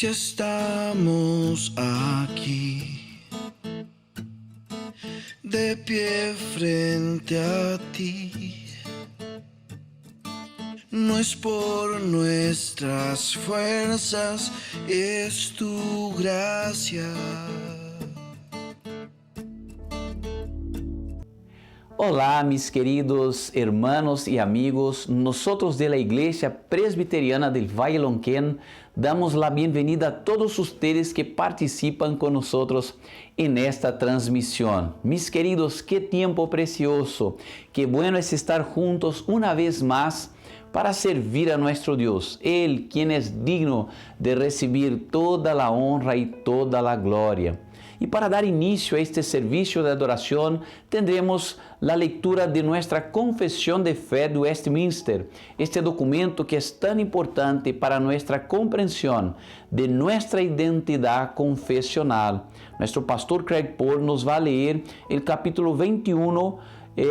Si estamos aquí, de pie frente a ti, no es por nuestras fuerzas, es tu gracia. Olá, mis queridos hermanos y amigos. Nosotros de la Iglesia Presbiteriana del Valle Lonquén damos la bienvenida a todos ustedes que participan con nosotros en esta transmisión. Mis queridos, qué tiempo precioso, qué bueno es estar juntos una vez más para servir a nuestro Dios, Él quien es digno de recibir toda la honra y toda la gloria. Y para dar inicio a este servicio de adoración, tendremos la lectura de nuestra Confesión de Fe de Westminster, este documento que es tan importante para nuestra comprensión de nuestra identidad confesional. Nuestro pastor Craig Paul nos va a leer el capítulo 21,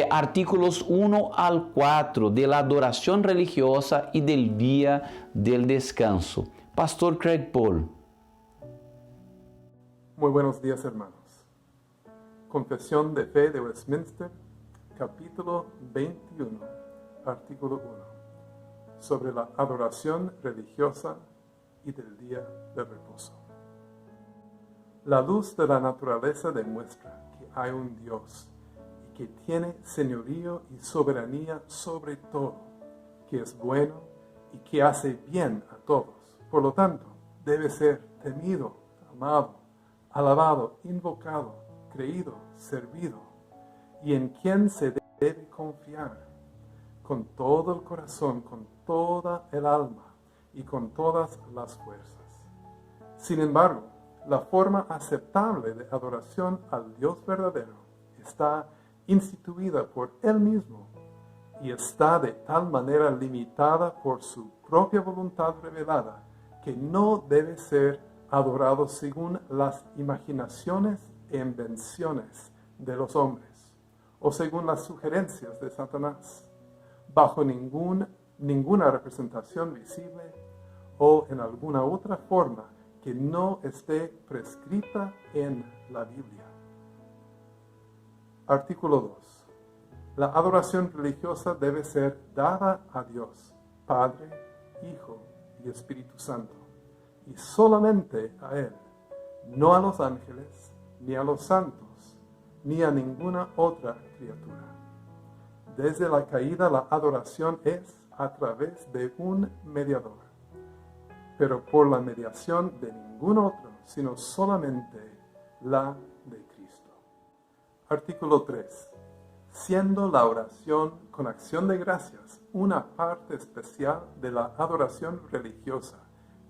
artículos 1 al 4 de la adoración religiosa y del día del descanso. Pastor Craig Paul. Muy buenos días, hermanos. Confesión de Fe de Westminster, capítulo 21, artículo 1, sobre la adoración religiosa y del día de reposo. La luz de la naturaleza demuestra que hay un Dios y que tiene señorío y soberanía sobre todo, que es bueno y que hace bien a todos. Por lo tanto, debe ser temido, amado, alabado, invocado, creído, servido, y en quien se debe confiar con todo el corazón, con toda el alma y con todas las fuerzas. Sin embargo, la forma aceptable de adoración al Dios verdadero está instituida por Él mismo y está de tal manera limitada por su propia voluntad revelada que no debe ser adorado según las imaginaciones e invenciones de los hombres, o según las sugerencias de Satanás, bajo ninguna representación visible o en alguna otra forma que no esté prescrita en la Biblia. Artículo 2. La adoración religiosa debe ser dada a Dios, Padre, Hijo y Espíritu Santo, y solamente a Él, no a los ángeles, ni a los santos, ni a ninguna otra criatura. Desde la caída la adoración es a través de un mediador, pero por la mediación de ningún otro sino solamente la de Cristo. Artículo 3. Siendo la oración con acción de gracias una parte especial de la adoración religiosa,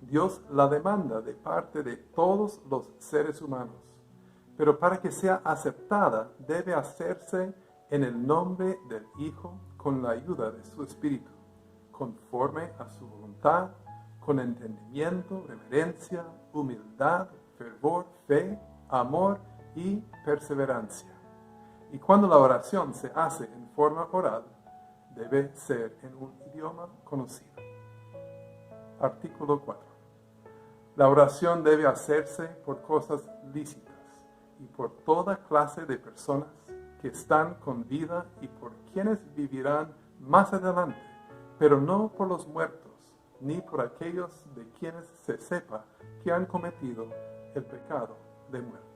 Dios la demanda de parte de todos los seres humanos, pero para que sea aceptada debe hacerse en el nombre del Hijo con la ayuda de su Espíritu, conforme a su voluntad, con entendimiento, reverencia, humildad, fervor, fe, amor y perseverancia. Y cuando la oración se hace en forma oral, debe ser en un idioma conocido. Artículo 4. La oración debe hacerse por cosas lícitas y por toda clase de personas que están con vida y por quienes vivirán más adelante, pero no por los muertos, ni por aquellos de quienes se sepa que han cometido el pecado de muerte.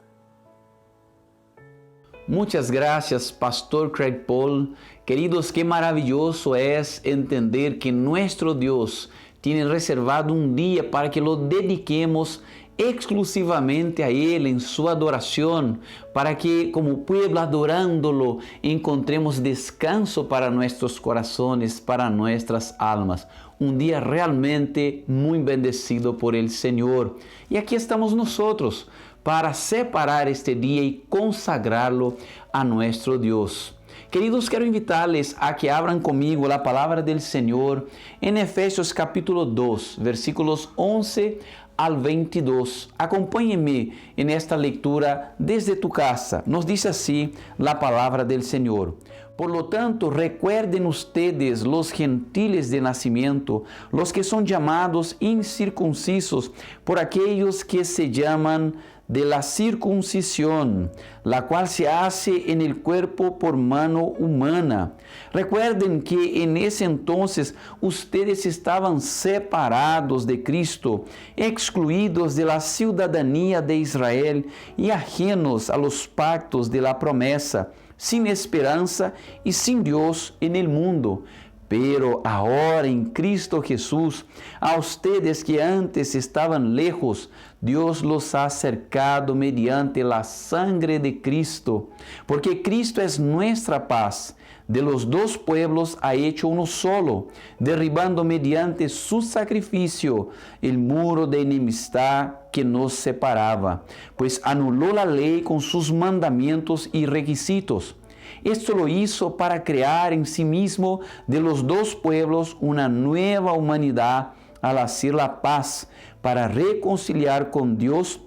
Muchas gracias, Pastor Craig Paul. Queridos, qué maravilloso es entender que nuestro Dios tiene reservado un día para que lo dediquemos exclusivamente a Él en su adoración, para que como pueblo adorándolo encontremos descanso para nuestros corazones, para nuestras almas. Un día realmente muy bendecido por el Señor. Y aquí estamos nosotros para separar este día y consagrarlo a nuestro Dios. Queridos, quero invitarles a que abran comigo la palabra del Señor en Efesios capítulo 2, versículos 11 al 22. Acompáñenme en esta lectura desde tu casa. Nos dice así la palabra del Señor. Por lo tanto, recuerden ustedes los gentiles de nacimiento, los que son llamados incircuncisos por aquellos que se llaman de la circuncisión, la cual se hace en el cuerpo por mano humana. Recuerden que en ese entonces ustedes estaban separados de Cristo, excluidos de la ciudadanía de Israel y ajenos a los pactos de la promesa, sin esperanza y sin Dios en el mundo. Pero ahora en Cristo Jesús, a ustedes que antes estaban lejos, Dios los ha acercado mediante la sangre de Cristo, porque Cristo es nuestra paz. De los dos pueblos ha hecho uno solo, derribando mediante su sacrificio el muro de enemistad que nos separaba, pues anuló la ley con sus mandamientos y requisitos. Esto lo hizo para crear en sí mismo de los dos pueblos una nueva humanidad al hacer la paz, para reconciliar con Dios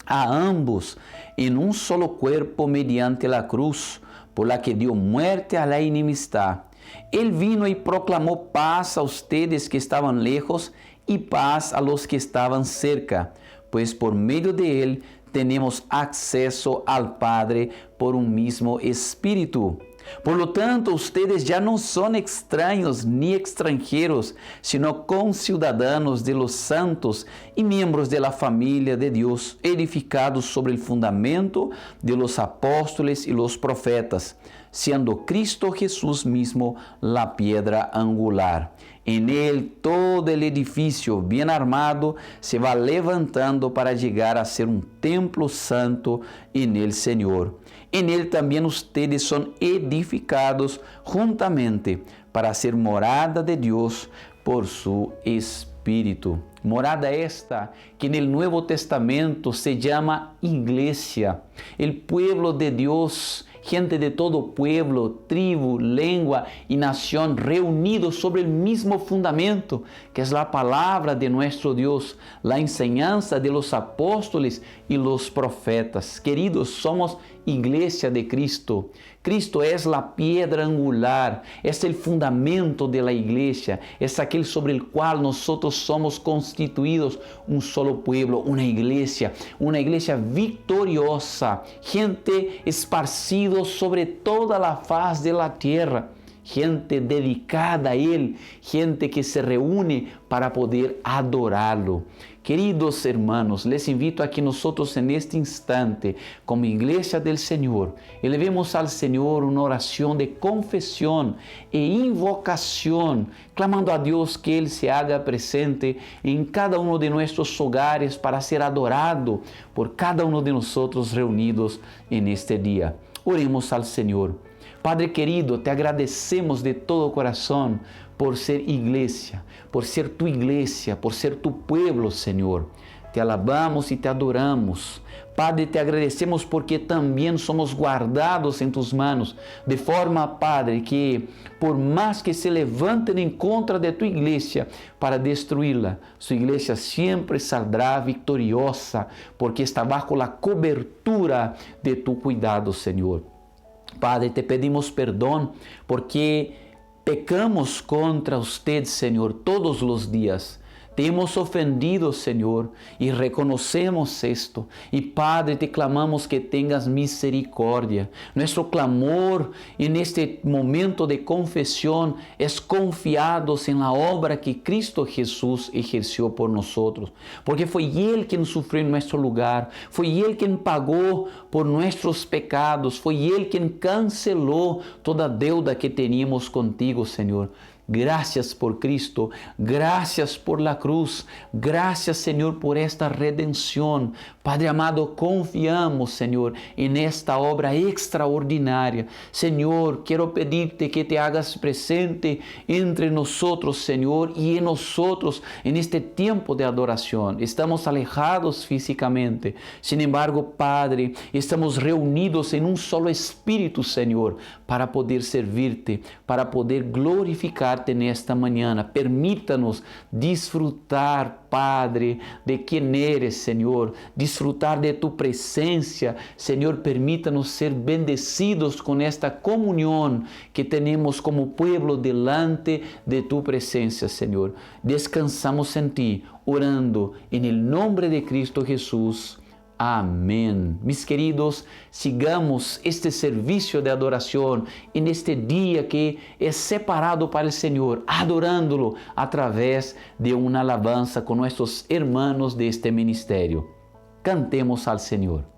a ambos en un solo cuerpo mediante la cruz, por la que dio muerte a la enemistad. Él vino y proclamó paz a ustedes que estaban lejos y paz a los que estaban cerca, pues por medio de Él tenemos acceso al Padre por un mismo Espíritu. Por lo tanto, ustedes ya no son extraños ni extranjeros, sino conciudadanos de los santos y miembros de la familia de Dios, edificados sobre el fundamento de los apóstoles y los profetas, siendo Cristo Jesús mismo la piedra angular. En Él todo el edificio bien armado se va levantando para llegar a ser un templo santo en el Señor. En Él también ustedes son edificados juntamente para ser morada de Dios por su Espíritu. Morada esta que en el Nuevo Testamento se llama iglesia, el pueblo de Dios, gente de todo pueblo, tribu, lengua y nación reunidos sobre el mismo fundamento, que es la palabra de nuestro Dios, la enseñanza de los apóstoles y los profetas. Queridos, somos iglesia de Cristo. Cristo es la piedra angular, es el fundamento de la iglesia, es aquel sobre el cual nosotros somos constituidos un solo pueblo, una iglesia victoriosa, gente esparcidos sobre toda la faz de la tierra, gente dedicada a Él, gente que se reúne para poder adorarlo. Queridos hermanos, les invito a que nosotros en este instante, como Iglesia del Señor, elevemos al Señor una oración de confesión e invocación, clamando a Dios que Él se haga presente en cada uno de nuestros hogares para ser adorado por cada uno de nosotros reunidos en este día. Oremos al Señor. Padre querido, te agradecemos de todo corazón por ser iglesia, por ser tu iglesia, por ser tu pueblo, Señor. Te alabamos y te adoramos. Padre, te agradecemos porque también somos guardados en tus manos, de forma, Padre, que por más que se levanten en contra de tu iglesia para destruirla, su iglesia siempre saldrá victoriosa, porque está bajo la cobertura de tu cuidado, Señor. Padre, te pedimos perdón porque pecamos contra usted, Señor, todos los días. Te hemos ofendido, Señor, y reconocemos esto. Y Padre, te clamamos que tengas misericordia. Nuestro clamor en este momento de confesión es confiados en la obra que Cristo Jesús ejerció por nosotros. Porque fue Él quien sufrió en nuestro lugar. Fue Él quien pagó por nuestros pecados. Fue Él quien canceló toda deuda que teníamos contigo, Señor. Gracias por Cristo, gracias por la cruz, gracias, Señor, por esta redención. Padre amado, confiamos, Señor, en esta obra extraordinaria. Señor, quiero pedirte que te hagas presente entre nosotros, Señor, y en nosotros en este tiempo de adoración. Estamos alejados físicamente, sin embargo, Padre, estamos reunidos en un solo espíritu, Señor, para poder servirte, para poder glorificarte nesta manhã. Permita-nos disfrutar, Padre, de quem eres, Senhor, disfrutar de tu presença. Senhor, permita-nos ser bendecidos com esta comunhão que temos como pueblo delante de tu presença, Senhor. Descansamos em ti, orando em el nombre de Cristo Jesús. Amém. Mis queridos, sigamos este serviço de adoração en este dia que é separado para o Senhor, adorándolo através de uma alabanza com nossos hermanos de este ministério. Cantemos al Senhor.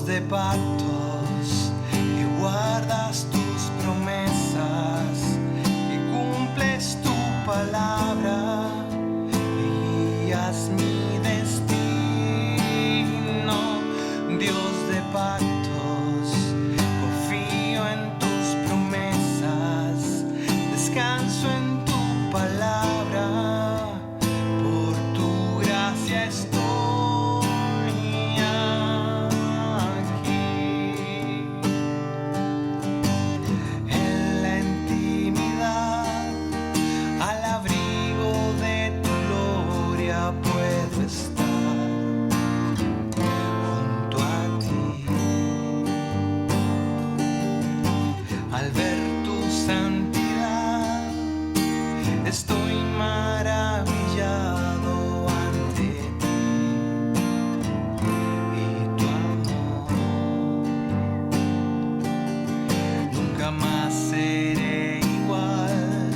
De pactos, que guardas tus promesas, que cumples tu palabra, que guías mi destino. Dios de pactos, confío en tus promesas, descanso en tu palabra, por tu gracia estoy. Al ver tu santidad, estoy maravillado ante ti y tu amor. Nunca más seré igual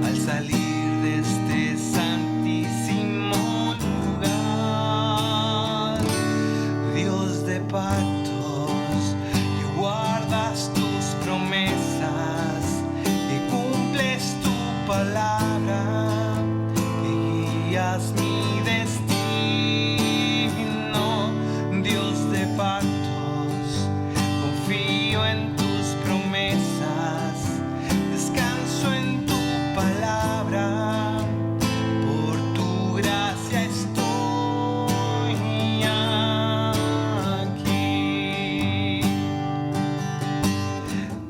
al salir de este santísimo lugar. Dios de pactos, que guardas tus promesas, que cumples tu palabra, que guías mi destino. Dios de pactos, confío en tus promesas, descanso en tu palabra, por tu gracia estoy aquí.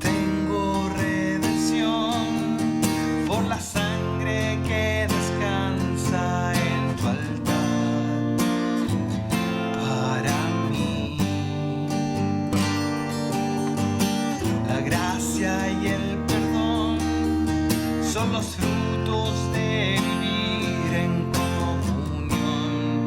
Tengo redención por la sangre que descansa en tu altar para mí. La gracia y el perdón son los frutos de vivir en comunión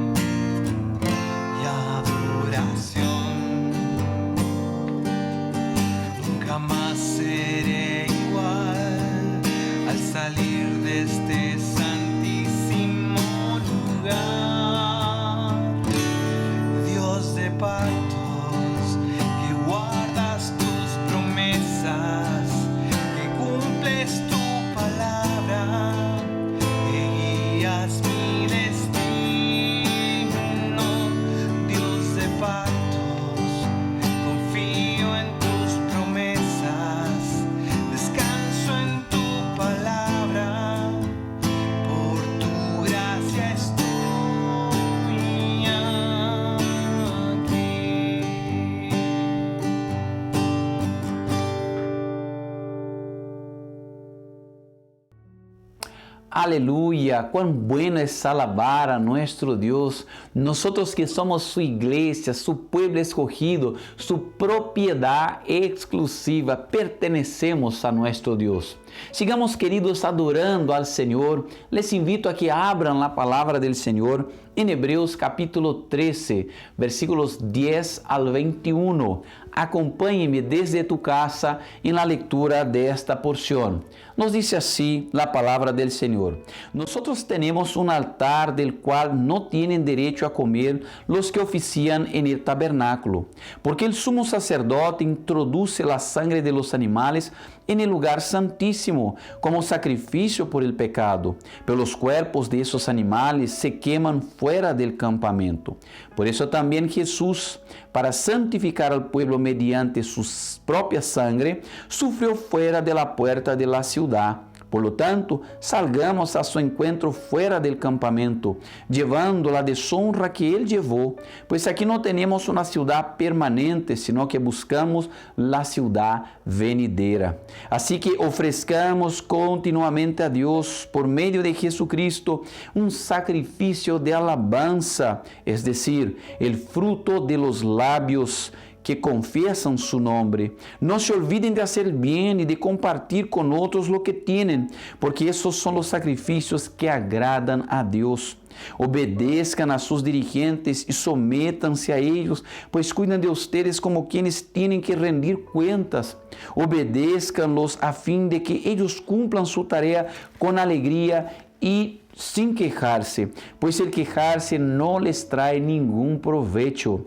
Aleluya, cuán bueno es alabar a nuestro Dios. Nosotros que somos su iglesia, su pueblo escogido, su propiedad exclusiva, pertenecemos a nuestro Dios. Sigamos, queridos, adorando al Señor. Les invito a que abran la palabra del Señor en Hebreos capítulo 13, versículos 10 al 21. Acompáñeme desde tu casa en la lectura de esta porción. Nos dice así la palabra del Señor. Nosotros tenemos un altar del cual no tienen derecho a comer los que ofician en el tabernáculo, porque el sumo sacerdote introduce la sangre de los animales en el lugar santísimo como sacrificio por el pecado, pero los cuerpos de esos animales se queman fuera del campamento. Por eso también Jesús, para santificar al pueblo mediante su propia sangre, sufrió fuera de la puerta de la ciudad. Por lo tanto, salgamos a su encuentro fuera del campamento, llevando la deshonra que él llevó, pues aquí no tenemos una ciudad permanente, sino que buscamos la ciudad venidera. Así que ofrezcamos continuamente a Dios, por medio de Jesucristo, un sacrificio de alabanza, es decir, el fruto de los labios que confiesan su nombre. No se olviden de hacer bien y de compartir con otros lo que tienen, porque esos son los sacrificios que agradan a Dios. Obedezcan a sus dirigentes y sométanse a ellos, pues cuidan de ustedes como quienes tienen que rendir cuentas. Obedézcanlos a fin de que ellos cumplan su tarea con alegría y sin quejarse, pues el quejarse no les trae ningún provecho.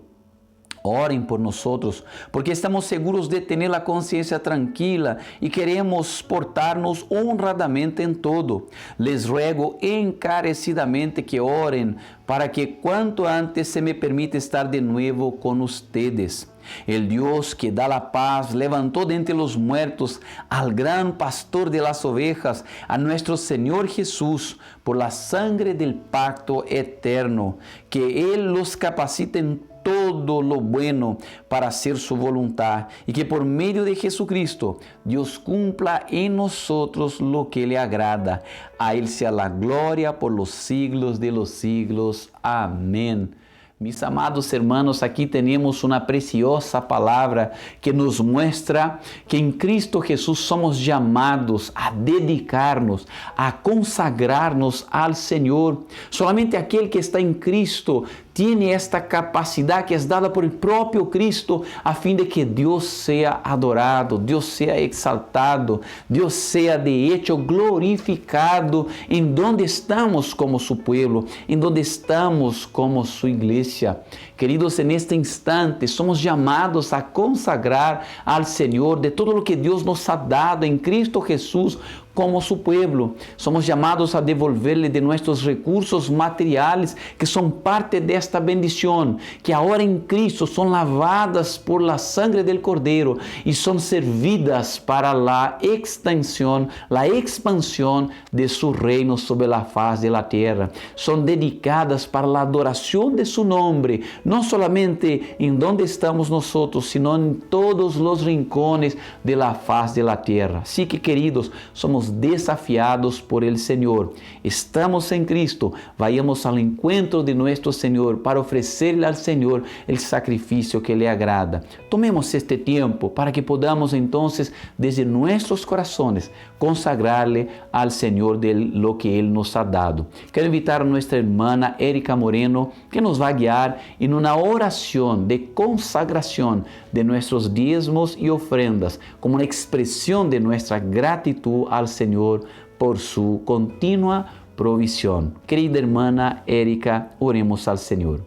Orem por nosotros, porque estamos seguros de tener la conciencia tranquila y queremos portarnos honradamente en todo. Les ruego encarecidamente que oren para que cuanto antes se me permita estar de nuevo con ustedes. El Dios que da la paz levantó de entre los muertos al gran pastor de las ovejas, a nuestro Señor Jesús, por la sangre del pacto eterno, que Él los capacite en todo lo bueno para hacer su voluntad y que por medio de Jesucristo Dios cumpla en nosotros lo que le agrada. A Él sea la gloria por los siglos de los siglos. Amén. Mis amados hermanos, aquí tenemos una preciosa palabra que nos muestra que en Cristo Jesús somos llamados a dedicarnos, a consagrarnos al Señor. Solamente aquel que está en Cristo tiene esta capacidad que es dada por el propio Cristo a fin de que Dios sea adorado, Dios sea exaltado, Dios sea de hecho glorificado en donde estamos como su pueblo, en donde estamos como su iglesia. Queridos, en este instante somos llamados a consagrar al Señor de todo lo que Dios nos ha dado en Cristo Jesús como su pueblo. Somos llamados a devolverle de nuestros recursos materiales que son parte de esta bendición, que ahora en Cristo son lavadas por la sangre del Cordero y son servidas para la extensión, la expansión de su reino sobre la faz de la tierra. Son dedicadas para la adoración de su nombre, no solamente en donde estamos nosotros, sino en todos los rincones de la faz de la tierra. Así que, queridos, somos desafiados por el Señor. Estamos en Cristo, vayamos al encuentro de nuestro Señor para ofrecerle al Señor el sacrificio que le agrada. Tomemos este tiempo para que podamos entonces desde nuestros corazones consagrarle al Señor de lo que Él nos ha dado. Quiero invitar a nuestra hermana Erika Moreno, que nos va a guiar en una oración de consagración de nuestros diezmos y ofrendas, como una expresión de nuestra gratitud al Señor por su continua provisión. Querida hermana Erika, oremos al Señor.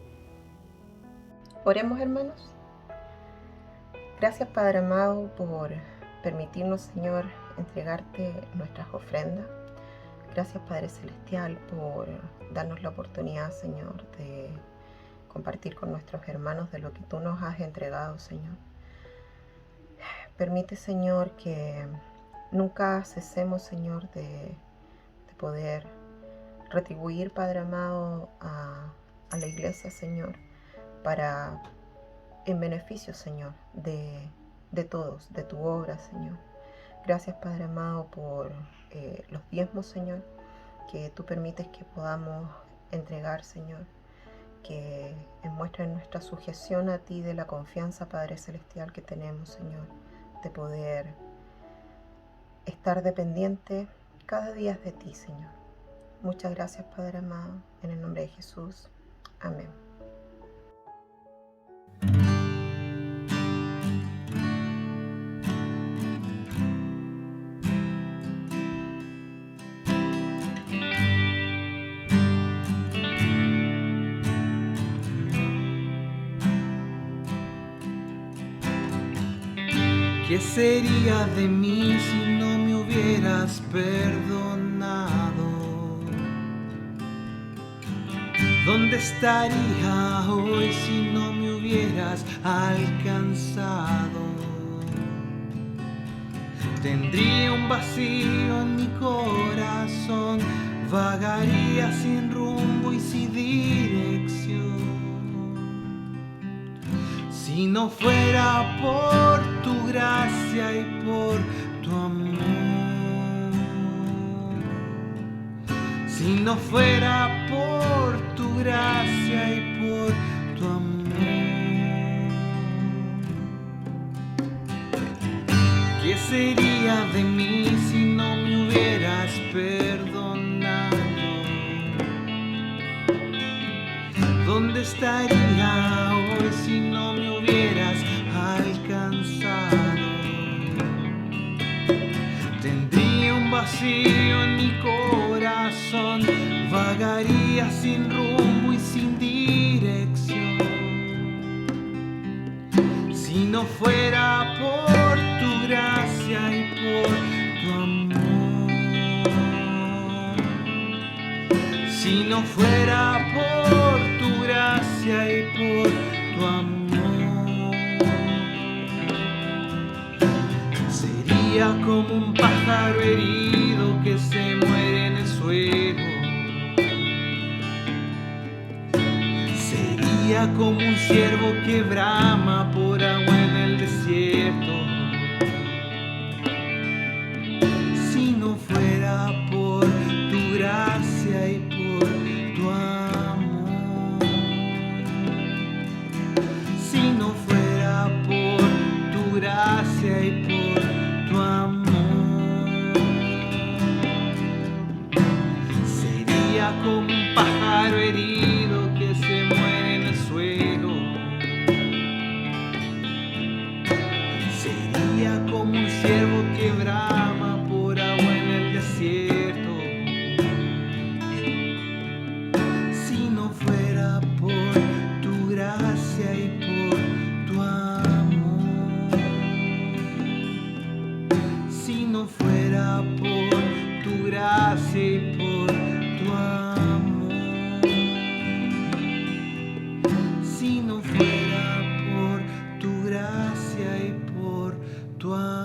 Oremos, hermanos. Gracias, Padre amado, por permitirnos, Señor, entregarte nuestras ofrendas. Gracias, Padre Celestial, por darnos la oportunidad, Señor, de compartir con nuestros hermanos de lo que tú nos has entregado, Señor. Permite, Señor, que nunca cesemos, Señor, de poder retribuir, Padre amado, a la iglesia, Señor, para en beneficio, Señor, de todos, de tu obra, Señor. Gracias, Padre amado, por los diezmos, Señor. que tú permites que podamos entregar, Señor, que muestre nuestra sujeción a ti, de la confianza, Padre Celestial, que tenemos, Señor, de poder estar dependiente cada día de ti, Señor. Muchas gracias, Padre amado, en el nombre de Jesús. Amén. ¿Qué sería de mí si no me hubieras perdonado? ¿Dónde estaría hoy si no me hubieras alcanzado? Tendría un vacío en mi corazón, vagaría sin rumbo y sin dirección. Si no fuera por tu gracia y por tu amor, si no fuera por tu gracia y por tu amor, ¿qué sería de mí si no me hubieras perdonado? ¿Dónde estaría hoy si no me hubieras alcanzado? Tendría un vacío en mi corazón, vagaría sin rumbo y sin dirección. Si no fuera por tu gracia y por tu amor, si no fuera por tu gracia y por tu amor, sería como un pájaro herido que se muere en el suelo. Sería como un ciervo que brama por agua en el desierto. Si no fuera por tu gracia y por tu amor, si no fuera por tu gracia y por tu amor, sería como un pájaro herido que se muere en el suelo. Sería como un ciervo que brama por agua en el desierto. Si no fuera por tu gracia y por tu amor, si no fuera por tu gracia y por tu amor, si no fuera por tu gracia y por tu amor.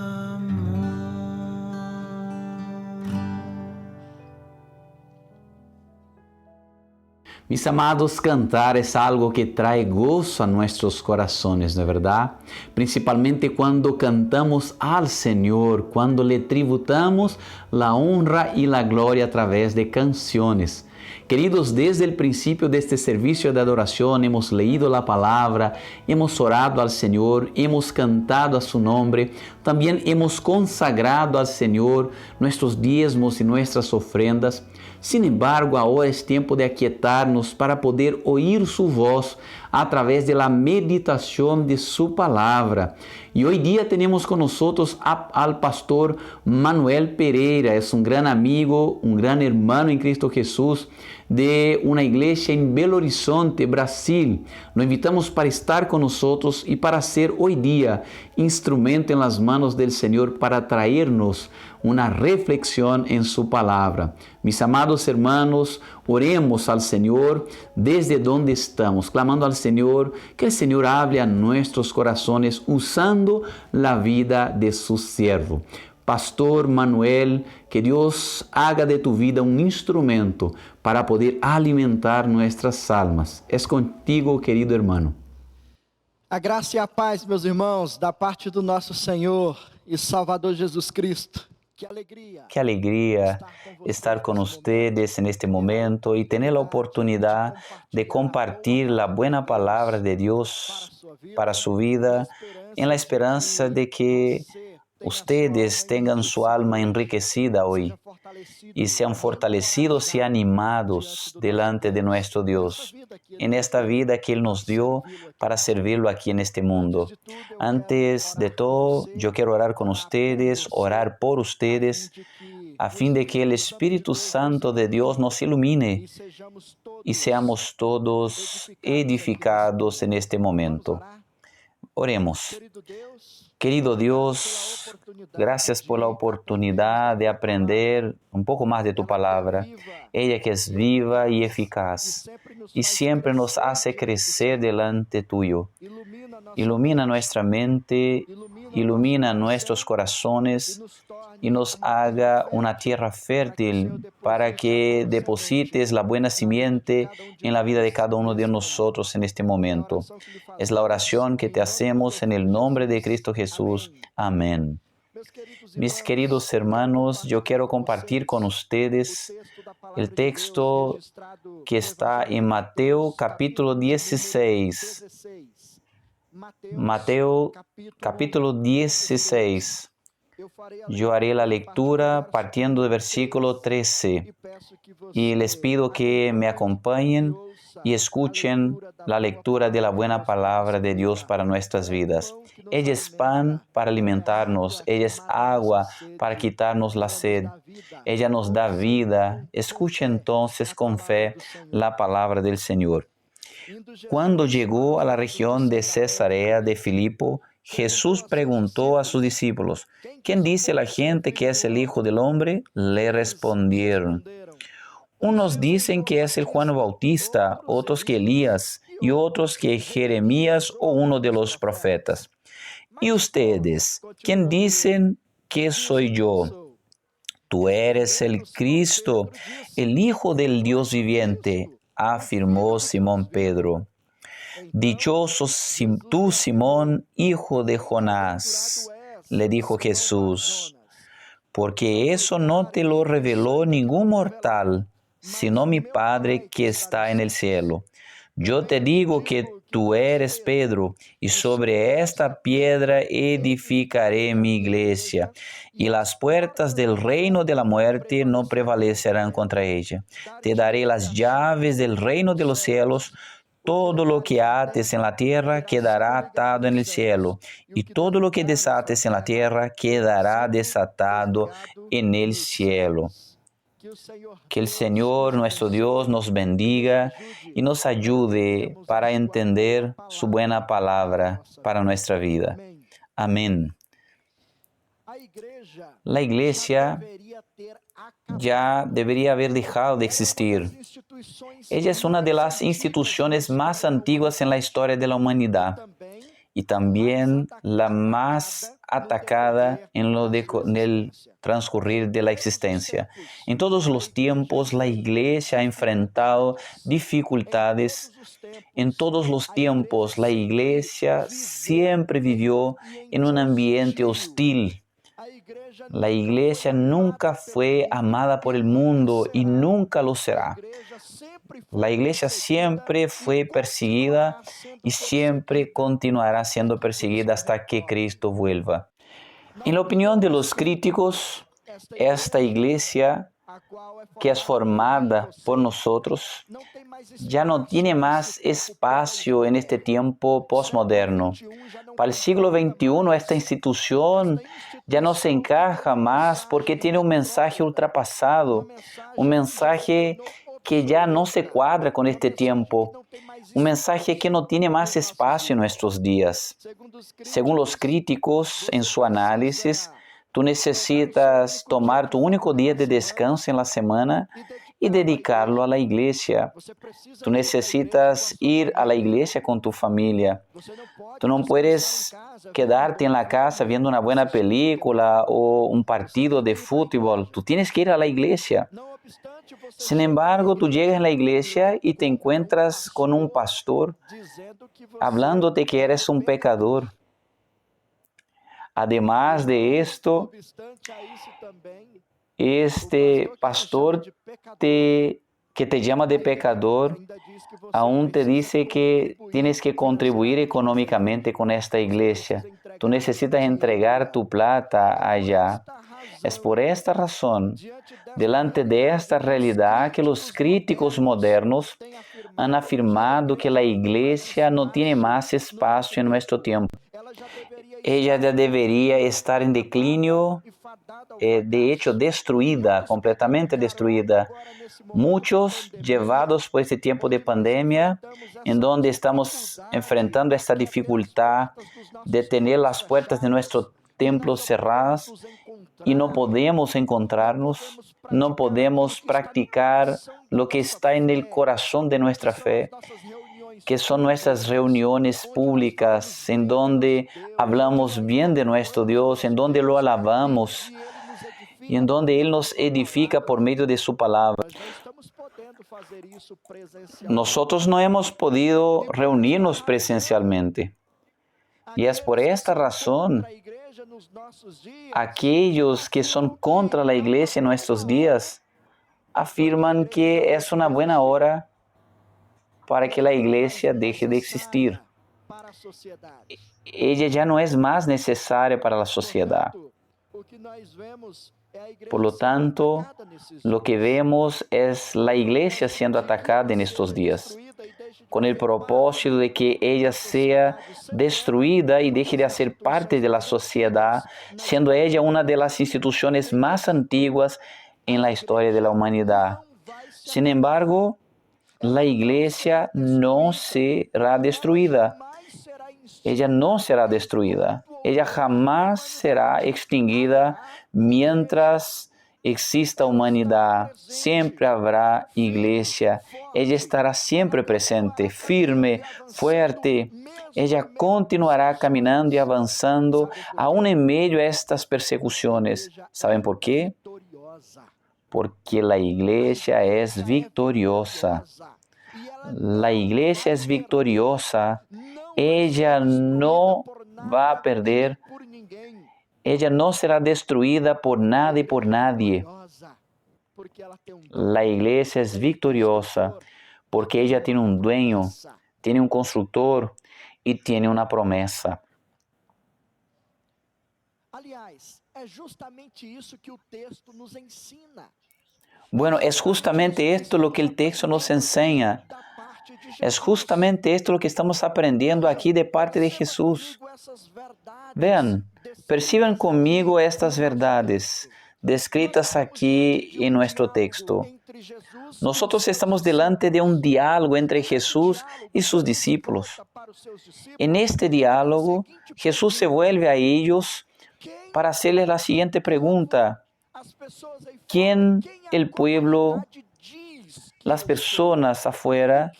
Mis amados, cantar es algo que trae gozo a nuestros corazones, ¿no es verdad? Principalmente cuando cantamos al Señor, cuando le tributamos la honra y la gloria a través de canciones. Queridos, desde el principio de este servicio de adoración hemos leído la palabra, hemos orado al Señor, hemos cantado a su nombre, también hemos consagrado al Señor nuestros diezmos y nuestras ofrendas. Sin embargo, ahora es tiempo de aquietarnos para poder oír su voz a través de la meditación de su palabra. Y hoy día tenemos con nosotros al pastor Manuel Pereira. Es un gran amigo, un gran hermano en Cristo Jesús de una iglesia en Belo Horizonte, Brasil. Lo invitamos para estar con nosotros y para ser hoy día instrumento en las manos del Señor para traernos una reflexión en su palabra. Mis amados hermanos, oremos al Señor desde donde estamos, clamando al Señor que el Señor hable a nuestros corazones usando la vida de su siervo. Pastor Manuel, que Dios haga de tu vida un instrumento para poder alimentar nuestras almas. Es contigo, querido hermano. A graça e a paz, meus irmãos, da parte do nosso Senhor e Salvador Jesus Cristo. Qué alegría estar con ustedes en este momento y tener la oportunidad de compartir la buena palabra de Dios para su vida, en la esperanza de que ustedes tengan su alma enriquecida hoy y sean fortalecidos y animados delante de nuestro Dios, en esta vida que Él nos dio para servirlo aquí en este mundo. Antes de todo, yo quiero orar con ustedes, orar por ustedes, a fin de que el Espíritu Santo de Dios nos ilumine y seamos todos edificados en este momento. Oremos. Querido Dios, gracias por la oportunidad de aprender un poco más de tu palabra, ella que es viva y eficaz, y siempre nos hace crecer delante tuyo. Ilumina nuestra mente, ilumina nuestros corazones y nos haga una tierra fértil para que deposites la buena simiente en la vida de cada uno de nosotros en este momento. Es la oración que te hacemos en el nombre de Cristo Jesús. Amén. Mis queridos hermanos, yo quiero compartir con ustedes el texto que está en Mateo capítulo 16. Mateo capítulo 16. Yo haré la lectura partiendo del versículo 13 y les pido que me acompañen y escuchen la lectura de la buena palabra de Dios para nuestras vidas. Ella es pan para alimentarnos, ella es agua para quitarnos la sed, ella nos da vida. Escuche entonces con fe la palabra del Señor. Cuando llegó a la región de Cesarea de Filipo, Jesús preguntó a sus discípulos: ¿quién dice la gente que es el Hijo del Hombre? Le respondieron: unos dicen que es el Juan Bautista, otros que Elías, y otros que Jeremías o uno de los profetas. ¿Y ustedes, quién dicen que soy yo? Tú eres el Cristo, el Hijo del Dios viviente, afirmó Simón Pedro. Dichoso tú, Simón, hijo de Jonás, le dijo Jesús, porque eso no te lo reveló ningún mortal, sino mi Padre que está en el cielo. Yo te digo que tú eres Pedro, y sobre esta piedra edificaré mi iglesia, y las puertas del reino de la muerte no prevalecerán contra ella. Te daré las llaves del reino de los cielos. Todo lo que ates en la tierra quedará atado en el cielo, y todo lo que desates en la tierra quedará desatado en el cielo. Que el Señor nuestro Dios nos bendiga y nos ayude para entender su buena palabra para nuestra vida. Amén. La iglesia ya debería haber dejado de existir. Ella es una de las instituciones más antiguas en la historia de la humanidad y también la más atacada en el transcurrir de la existencia. En todos los tiempos, la iglesia ha enfrentado dificultades. En todos los tiempos, la iglesia siempre vivió en un ambiente hostil. La iglesia nunca fue amada por el mundo y nunca lo será. La iglesia siempre fue perseguida y siempre continuará siendo perseguida hasta que Cristo vuelva. En la opinión de los críticos, esta iglesia que es formada por nosotros ya no tiene más espacio en este tiempo postmoderno. Para el siglo XXI, esta institución ya no se encaja más porque tiene un mensaje ultrapasado, un mensaje que ya no se cuadra con este tiempo, un mensaje que no tiene más espacio en nuestros días. Según los críticos, en su análisis, tú necesitas tomar tu único día de descanso en la semana y dedicarlo a la iglesia. Tú necesitas ir a la iglesia con tu familia. Tú no puedes quedarte en la casa viendo una buena película o un partido de fútbol. Tú tienes que ir a la iglesia. Sin embargo, tú llegas a la iglesia y te encuentras con un pastor hablándote que eres un pecador. Además de esto, este pastor que te llama de pecador, aún te dice que tienes que contribuir económicamente con esta iglesia. Tú necesitas entregar tu plata allá. Es por esta razón, delante de esta realidad, que los críticos modernos han afirmado que la iglesia no tiene más espacio en nuestro tiempo. Ella ya debería estar en declinio, de hecho destruida, completamente destruida. Muchos llevados por este tiempo de pandemia, en donde estamos enfrentando esta dificultad de tener las puertas de nuestro templo cerradas y no podemos encontrarnos, no podemos practicar lo que está en el corazón de nuestra fe, que son nuestras reuniones públicas, en donde hablamos bien de nuestro Dios, en donde lo alabamos y en donde Él nos edifica por medio de su palabra. Nosotros no hemos podido reunirnos presencialmente. Y es por esta razón, aquellos que son contra la iglesia en nuestros días afirman que es una buena hora para que la iglesia deje de existir. Ella ya no es más necesaria para la sociedad. Por lo tanto, lo que vemos es la iglesia siendo atacada en estos días, con el propósito de que ella sea destruida y deje de ser parte de la sociedad, siendo ella una de las instituciones más antiguas en la historia de la humanidad. Sin embargo, la iglesia no será destruida. Ella no será destruida. Ella jamás será extinguida mientras exista humanidad. Siempre habrá iglesia. Ella estará siempre presente, firme, fuerte. Ella continuará caminando y avanzando aún en medio de estas persecuciones. ¿Saben por qué? Porque la iglesia es victoriosa. La iglesia es victoriosa. Ella no va a perder. Ella no será destruida por nada y por nadie. La iglesia es victoriosa porque ella tiene un dueño, tiene un constructor y tiene una promesa. Bueno, es justamente esto lo que el texto nos enseña. Es justamente esto lo que estamos aprendiendo aquí de parte de Jesús. Vean, perciban conmigo estas verdades descritas aquí en nuestro texto. Nosotros estamos delante de un diálogo entre Jesús y sus discípulos. En este diálogo, Jesús se vuelve a ellos para hacerles la siguiente pregunta: ¿quién el pueblo, las personas afuera,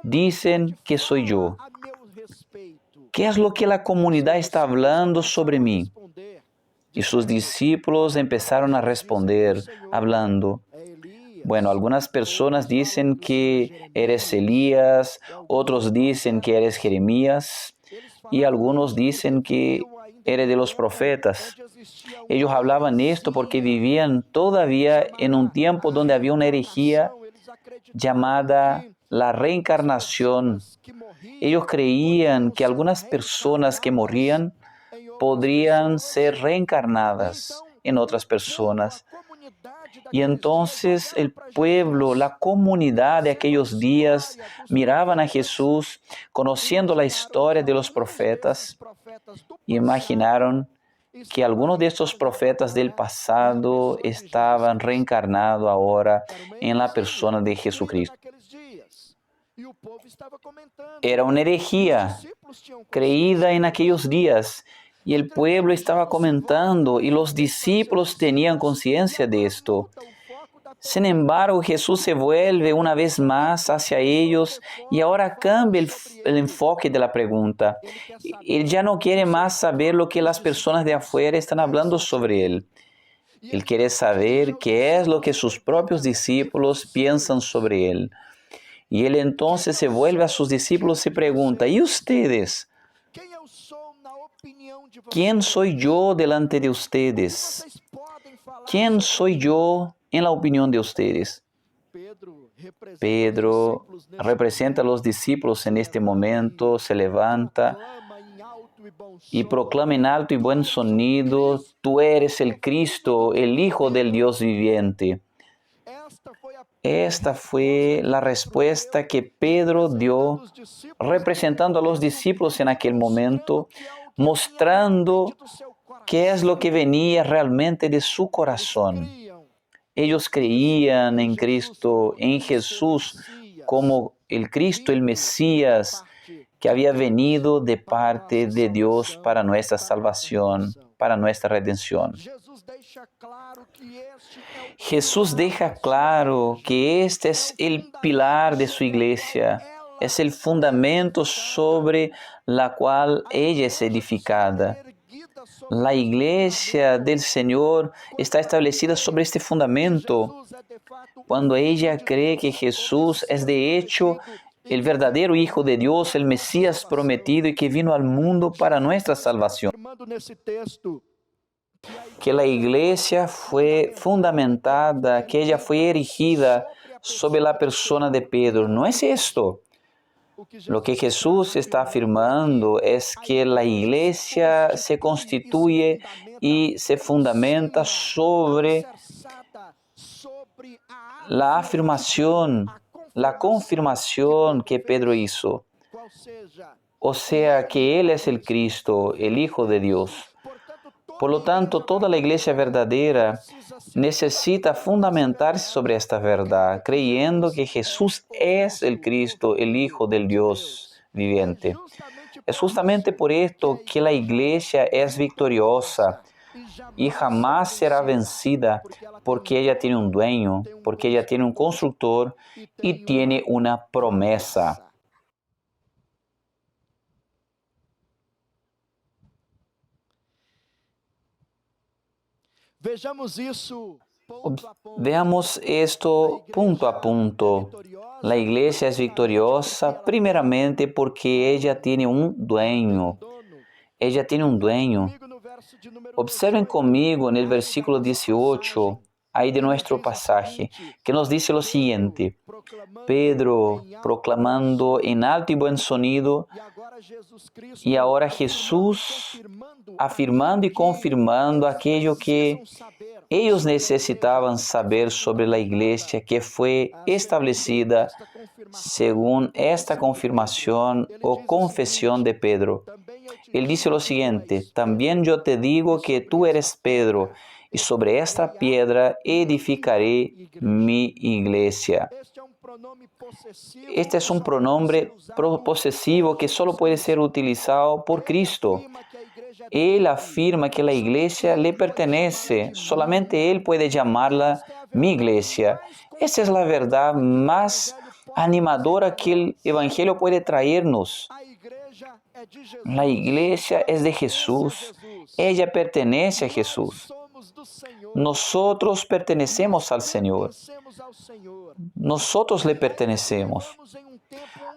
dicen que soy yo? ¿Qué es lo que la comunidad está hablando sobre mí? Y sus discípulos empezaron a responder, hablando. Bueno, algunas personas dicen que eres Elías, otros dicen que eres Jeremías, y algunos dicen que eres de los profetas. Ellos hablaban esto porque vivían todavía en un tiempo donde había una herejía llamada la reencarnación. Ellos creían que algunas personas que morían podrían ser reencarnadas en otras personas. Y entonces el pueblo, la comunidad de aquellos días miraban a Jesús, conociendo la historia de los profetas, y imaginaron que algunos de estos profetas del pasado estaban reencarnados ahora en la persona de Jesucristo. Era una herejía creída en aquellos días, y el pueblo estaba comentando, y los discípulos tenían conciencia de esto. Sin embargo, Jesús se vuelve una vez más hacia ellos y ahora cambia el enfoque de la pregunta. Él ya no quiere más saber lo que las personas de afuera están hablando sobre él. Él quiere saber qué es lo que sus propios discípulos piensan sobre él. Y él entonces se vuelve a sus discípulos y pregunta: ¿y ustedes? ¿Quién soy yo delante de ustedes? ¿quién soy yo en la opinión de ustedes? Pedro representa a los discípulos en este momento, se levanta y proclama en alto y buen sonido: tú eres el Cristo, el Hijo del Dios viviente. Esta fue la respuesta que Pedro dio representando a los discípulos en aquel momento, mostrando qué es lo que venía realmente de su corazón. Ellos creían en Cristo, en Jesús, como el Cristo, el Mesías, que había venido de parte de Dios para nuestra salvación, para nuestra redención. Jesús deja claro que este es el pilar de su iglesia, es el fundamento sobre la cual ella es edificada. La iglesia del Señor está establecida sobre este fundamento. Cuando ella cree que Jesús es de hecho el verdadero Hijo de Dios, el Mesías prometido y que vino al mundo para nuestra salvación. Que la iglesia fue fundamentada, que ella fue erigida sobre la persona de Pedro. No es esto. Lo que Jesús está afirmando es que la iglesia se constituye y se fundamenta sobre la afirmación, la confirmación que Pedro hizo. O sea, que Él es el Cristo, el Hijo de Dios. Por lo tanto, toda la iglesia verdadera necesita fundamentarse sobre esta verdad, creyendo que Jesús es el Cristo, el Hijo del Dios viviente. Es justamente por esto que la iglesia es victoriosa y jamás será vencida, porque ella tiene un dueño, porque ella tiene un constructor y tiene una promesa. Veamos esto punto a punto. La iglesia es victoriosa primeramente porque ella tiene un dueño. Ella tiene un dueño. Observen conmigo en el versículo 18, ahí de nuestro pasaje, que nos dice lo siguiente: Pedro proclamando en alto y buen sonido, y ahora Jesús afirmando y confirmando aquello que ellos necesitaban saber sobre la iglesia que fue establecida según esta confirmación o confesión de Pedro. Él dice lo siguiente: también yo te digo que tú eres Pedro, y sobre esta piedra edificaré mi iglesia. Este es un pronombre posesivo que solo puede ser utilizado por Cristo. Él afirma que la iglesia le pertenece, solamente Él puede llamarla mi iglesia. Esa es la verdad más animadora que el Evangelio puede traernos. La iglesia es de Jesús, ella pertenece a Jesús. Nosotros pertenecemos al Señor. Nosotros le pertenecemos.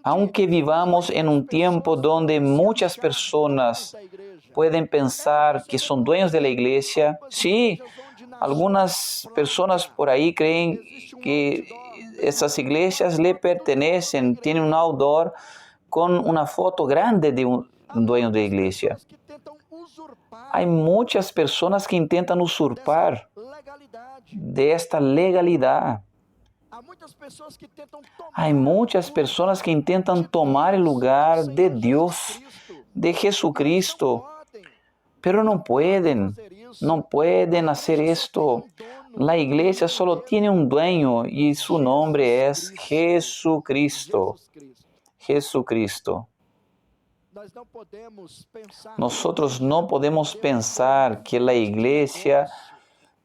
Aunque vivamos en un tiempo donde muchas personas pueden pensar que son dueños de la iglesia, sí, algunas personas por ahí creen que esas iglesias le pertenecen, tienen un outdoor con una foto grande de un dueño de iglesia. Hay muchas personas que intentan usurpar de esta legalidad. Hay muchas personas que intentan tomar el lugar de Dios, de Jesucristo, pero no pueden hacer esto. La iglesia solo tiene un dueño y su nombre es Jesucristo. Jesucristo. Nosotros no podemos pensar que la iglesia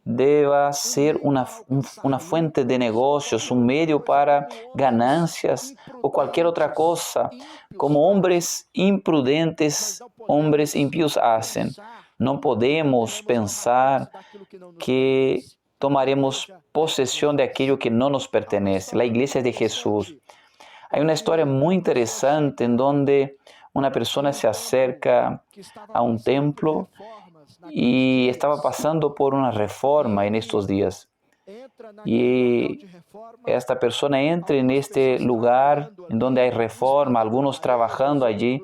deba ser una fuente de negocios, un medio para ganancias o cualquier otra cosa, como hombres imprudentes, hombres impíos hacen. No podemos pensar que tomaremos posesión de aquello que no nos pertenece. La iglesia es de Jesús. Hay una historia muy interesante en donde una persona se acerca a un templo y estaba pasando por una reforma en estos días. Y esta persona entra en este lugar en donde hay reforma, algunos trabajando allí,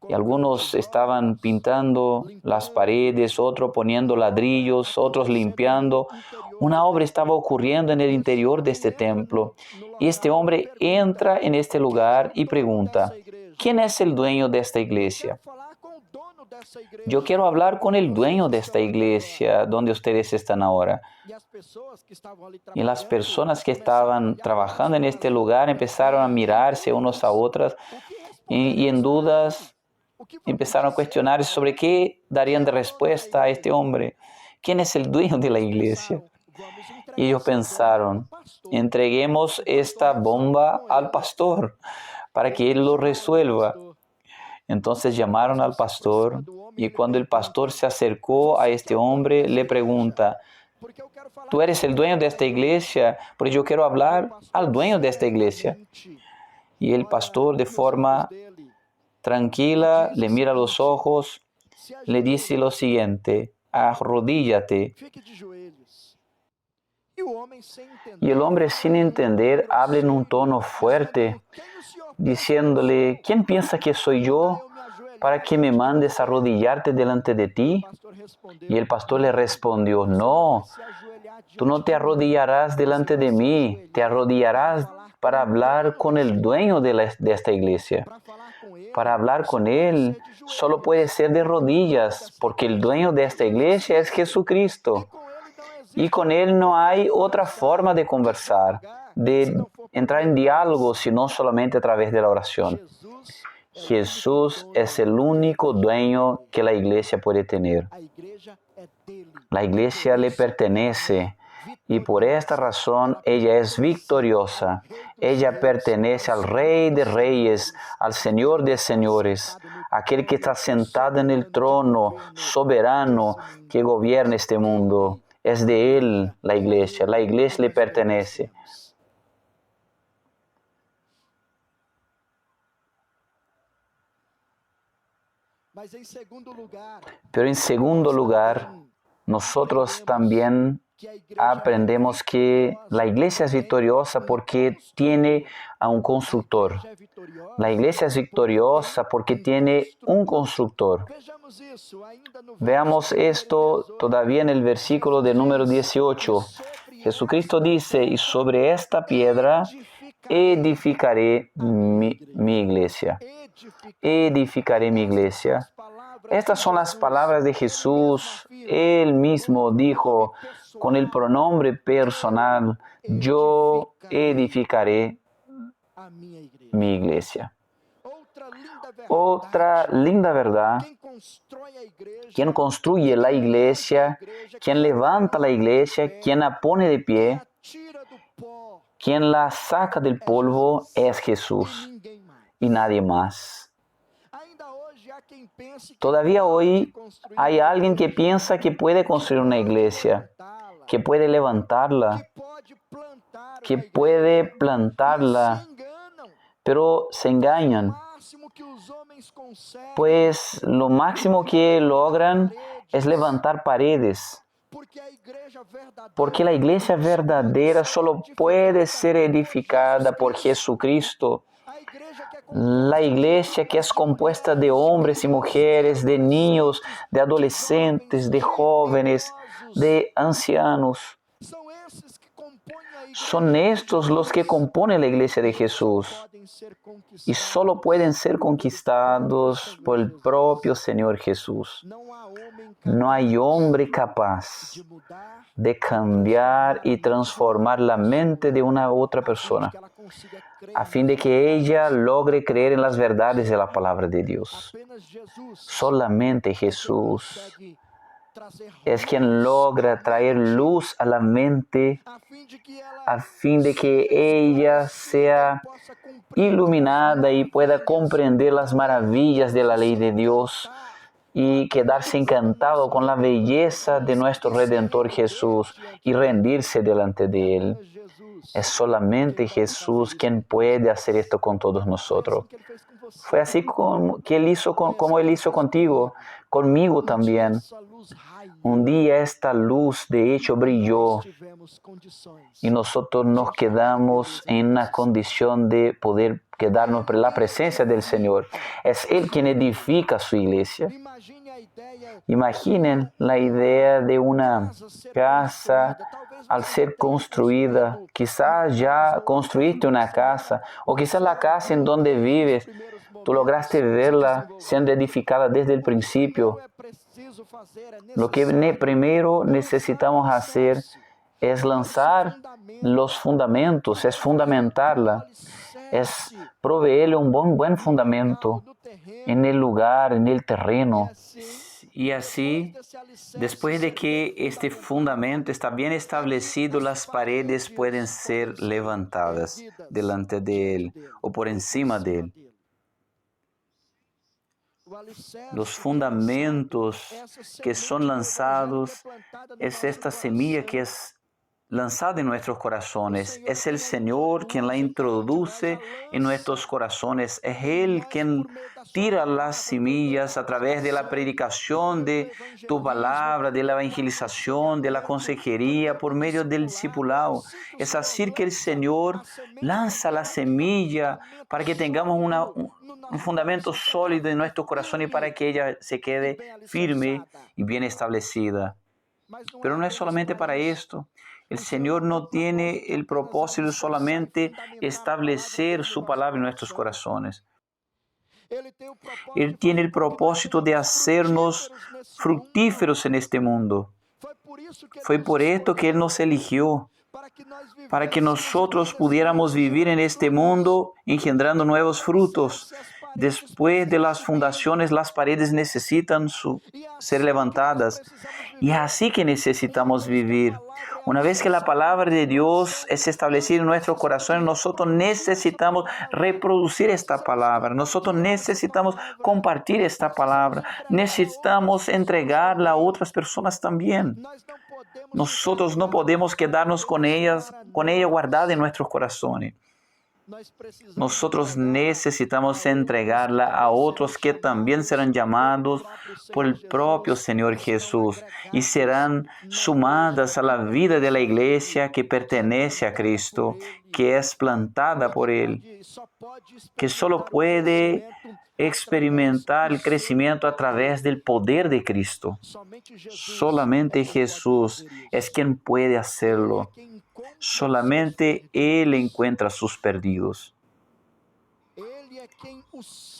y algunos estaban pintando las paredes, otros poniendo ladrillos, otros limpiando. Una obra estaba ocurriendo en el interior de este templo. Y este hombre entra en este lugar y pregunta: ¿quién es el dueño de esta iglesia? Yo quiero hablar con el dueño de esta iglesia donde ustedes están ahora. Y las personas que estaban trabajando en este lugar empezaron a mirarse unos a otros y en dudas empezaron a cuestionarse sobre qué darían de respuesta a este hombre. ¿Quién es el dueño de la iglesia? Y ellos pensaron: entreguemos esta bomba al pastor para que él lo resuelva. Entonces llamaron al pastor, y cuando el pastor se acercó a este hombre, le pregunta: ¿tú eres el dueño de esta iglesia? Porque yo quiero hablar al dueño de esta iglesia. Y el pastor, de forma tranquila, le mira a los ojos, le dice lo siguiente: arrodíllate. Y el hombre, sin entender, habla en un tono fuerte, diciéndole: ¿quién piensa que soy yo para que me mandes a arrodillarte delante de ti? Y el pastor le respondió: no, tú no te arrodillarás delante de mí, te arrodillarás para hablar con el dueño de esta iglesia. Para hablar con él solo puede ser de rodillas, porque el dueño de esta iglesia es Jesucristo. Y con él no hay otra forma de conversar, de entrar en diálogo, sino solamente a través de la oración. Jesús es el único dueño que la iglesia puede tener. La iglesia le pertenece y por esta razón ella es victoriosa. Ella pertenece al Rey de Reyes, al Señor de Señores, aquel que está sentado en el trono soberano que gobierna este mundo. Es de él la iglesia le pertenece. Pero en segundo lugar, nosotros también aprendemos que la iglesia es victoriosa porque tiene a un constructor. La iglesia es victoriosa porque tiene un constructor. Veamos esto todavía en el versículo de número 18. Jesucristo dice: y sobre esta piedra edificaré mi iglesia. Edificaré mi iglesia. Estas son las palabras de Jesús. Él mismo dijo con el pronombre personal: yo edificaré mi iglesia. Otra linda verdad: quien construye la iglesia, quien levanta la iglesia, quien la pone de pie, quien la saca del polvo es Jesús y nadie más. Todavía hoy hay alguien que piensa que puede construir una iglesia, que puede levantarla, que puede plantarla, pero se engañan, pues lo máximo que logran es levantar paredes, porque la iglesia verdadera solo puede ser edificada por Jesucristo. La iglesia que es compuesta de hombres y mujeres, de niños, de adolescentes, de jóvenes, de ancianos. Son estos los que componen la iglesia de Jesús y solo pueden ser conquistados por el propio Señor Jesús. No hay hombre capaz de cambiar y transformar la mente de una u otra persona a fin de que ella logre creer en las verdades de la palabra de Dios. Solamente Jesús es quien logra traer luz a la mente a fin de que ella sea iluminada y pueda comprender las maravillas de la ley de Dios y quedarse encantado con la belleza de nuestro Redentor Jesús y rendirse delante de Él. Es solamente Jesús quien puede hacer esto con todos nosotros. Fue así como Él hizo contigo, conmigo también. Un día esta luz de hecho brilló y nosotros nos quedamos en una condición de poder quedarnos en la presencia del Señor. Es Él quien edifica su iglesia. Imaginen la idea de una casa al ser construida. Quizás ya construiste una casa, o quizás la casa en donde vives, tú lograste verla siendo edificada desde el principio. Lo que primero necesitamos hacer es lanzar los fundamentos, es fundamentarla, es proveerle un buen fundamento en el lugar, en el terreno. Y así, después de que este fundamento está bien establecido, las paredes pueden ser levantadas delante de él o por encima de él. Los fundamentos que son lanzados es esta semilla que es lanzada en nuestros corazones. Es el Señor quien la introduce en nuestros corazones. Es Él quien tira las semillas a través de la predicación de tu palabra, de la evangelización, de la consejería, por medio del discipulado. Es así que el Señor lanza la semilla para que tengamos un fundamento sólido en nuestro corazón y para que ella se quede firme y bien establecida. Pero no es solamente para esto. El Señor no tiene el propósito de solamente establecer su palabra en nuestros corazones. Él tiene el propósito de hacernos fructíferos en este mundo. Fue por esto que Él nos eligió, para que nosotros pudiéramos vivir en este mundo engendrando nuevos frutos. Después de las fundaciones, las paredes necesitan ser levantadas. Y es así que necesitamos vivir. Una vez que la palabra de Dios es establecida en nuestros corazones, nosotros necesitamos reproducir esta palabra. Nosotros necesitamos compartir esta palabra. Necesitamos entregarla a otras personas también. Nosotros no podemos quedarnos con ella guardada en nuestros corazones. Nosotros necesitamos entregarla a otros que también serán llamados por el propio Señor Jesús y serán sumadas a la vida de la iglesia que pertenece a Cristo, que es plantada por Él, que solo puede experimentar el crecimiento a través del poder de Cristo. Solamente Jesús es quien puede hacerlo. Solamente Él encuentra a sus perdidos.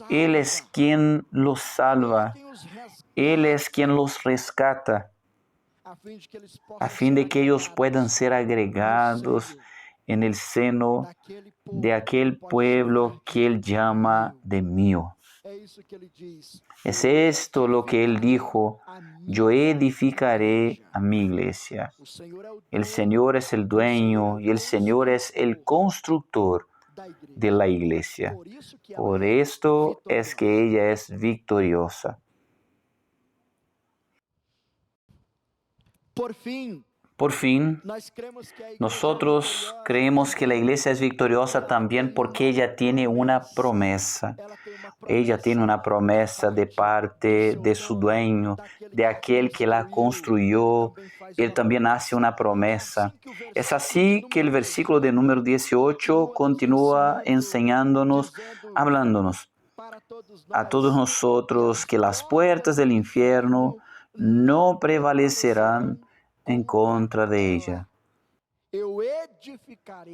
Él es quien los salva. Él es quien los rescata, a fin de que ellos puedan ser agregados en el seno de aquel pueblo que Él llama de mío. Es esto lo que Él dijo: yo edificaré a mi iglesia. El Señor es el dueño y el Señor es el constructor de la iglesia. Por esto es que ella es victoriosa. Por fin, nosotros creemos que la iglesia es victoriosa también porque ella tiene una promesa. Ella tiene una promesa de parte de su dueño, de aquel que la construyó. Él también hace una promesa. Es así que el versículo de número 18 continúa enseñándonos, hablándonos a todos nosotros que las puertas del infierno no prevalecerán en contra de ella.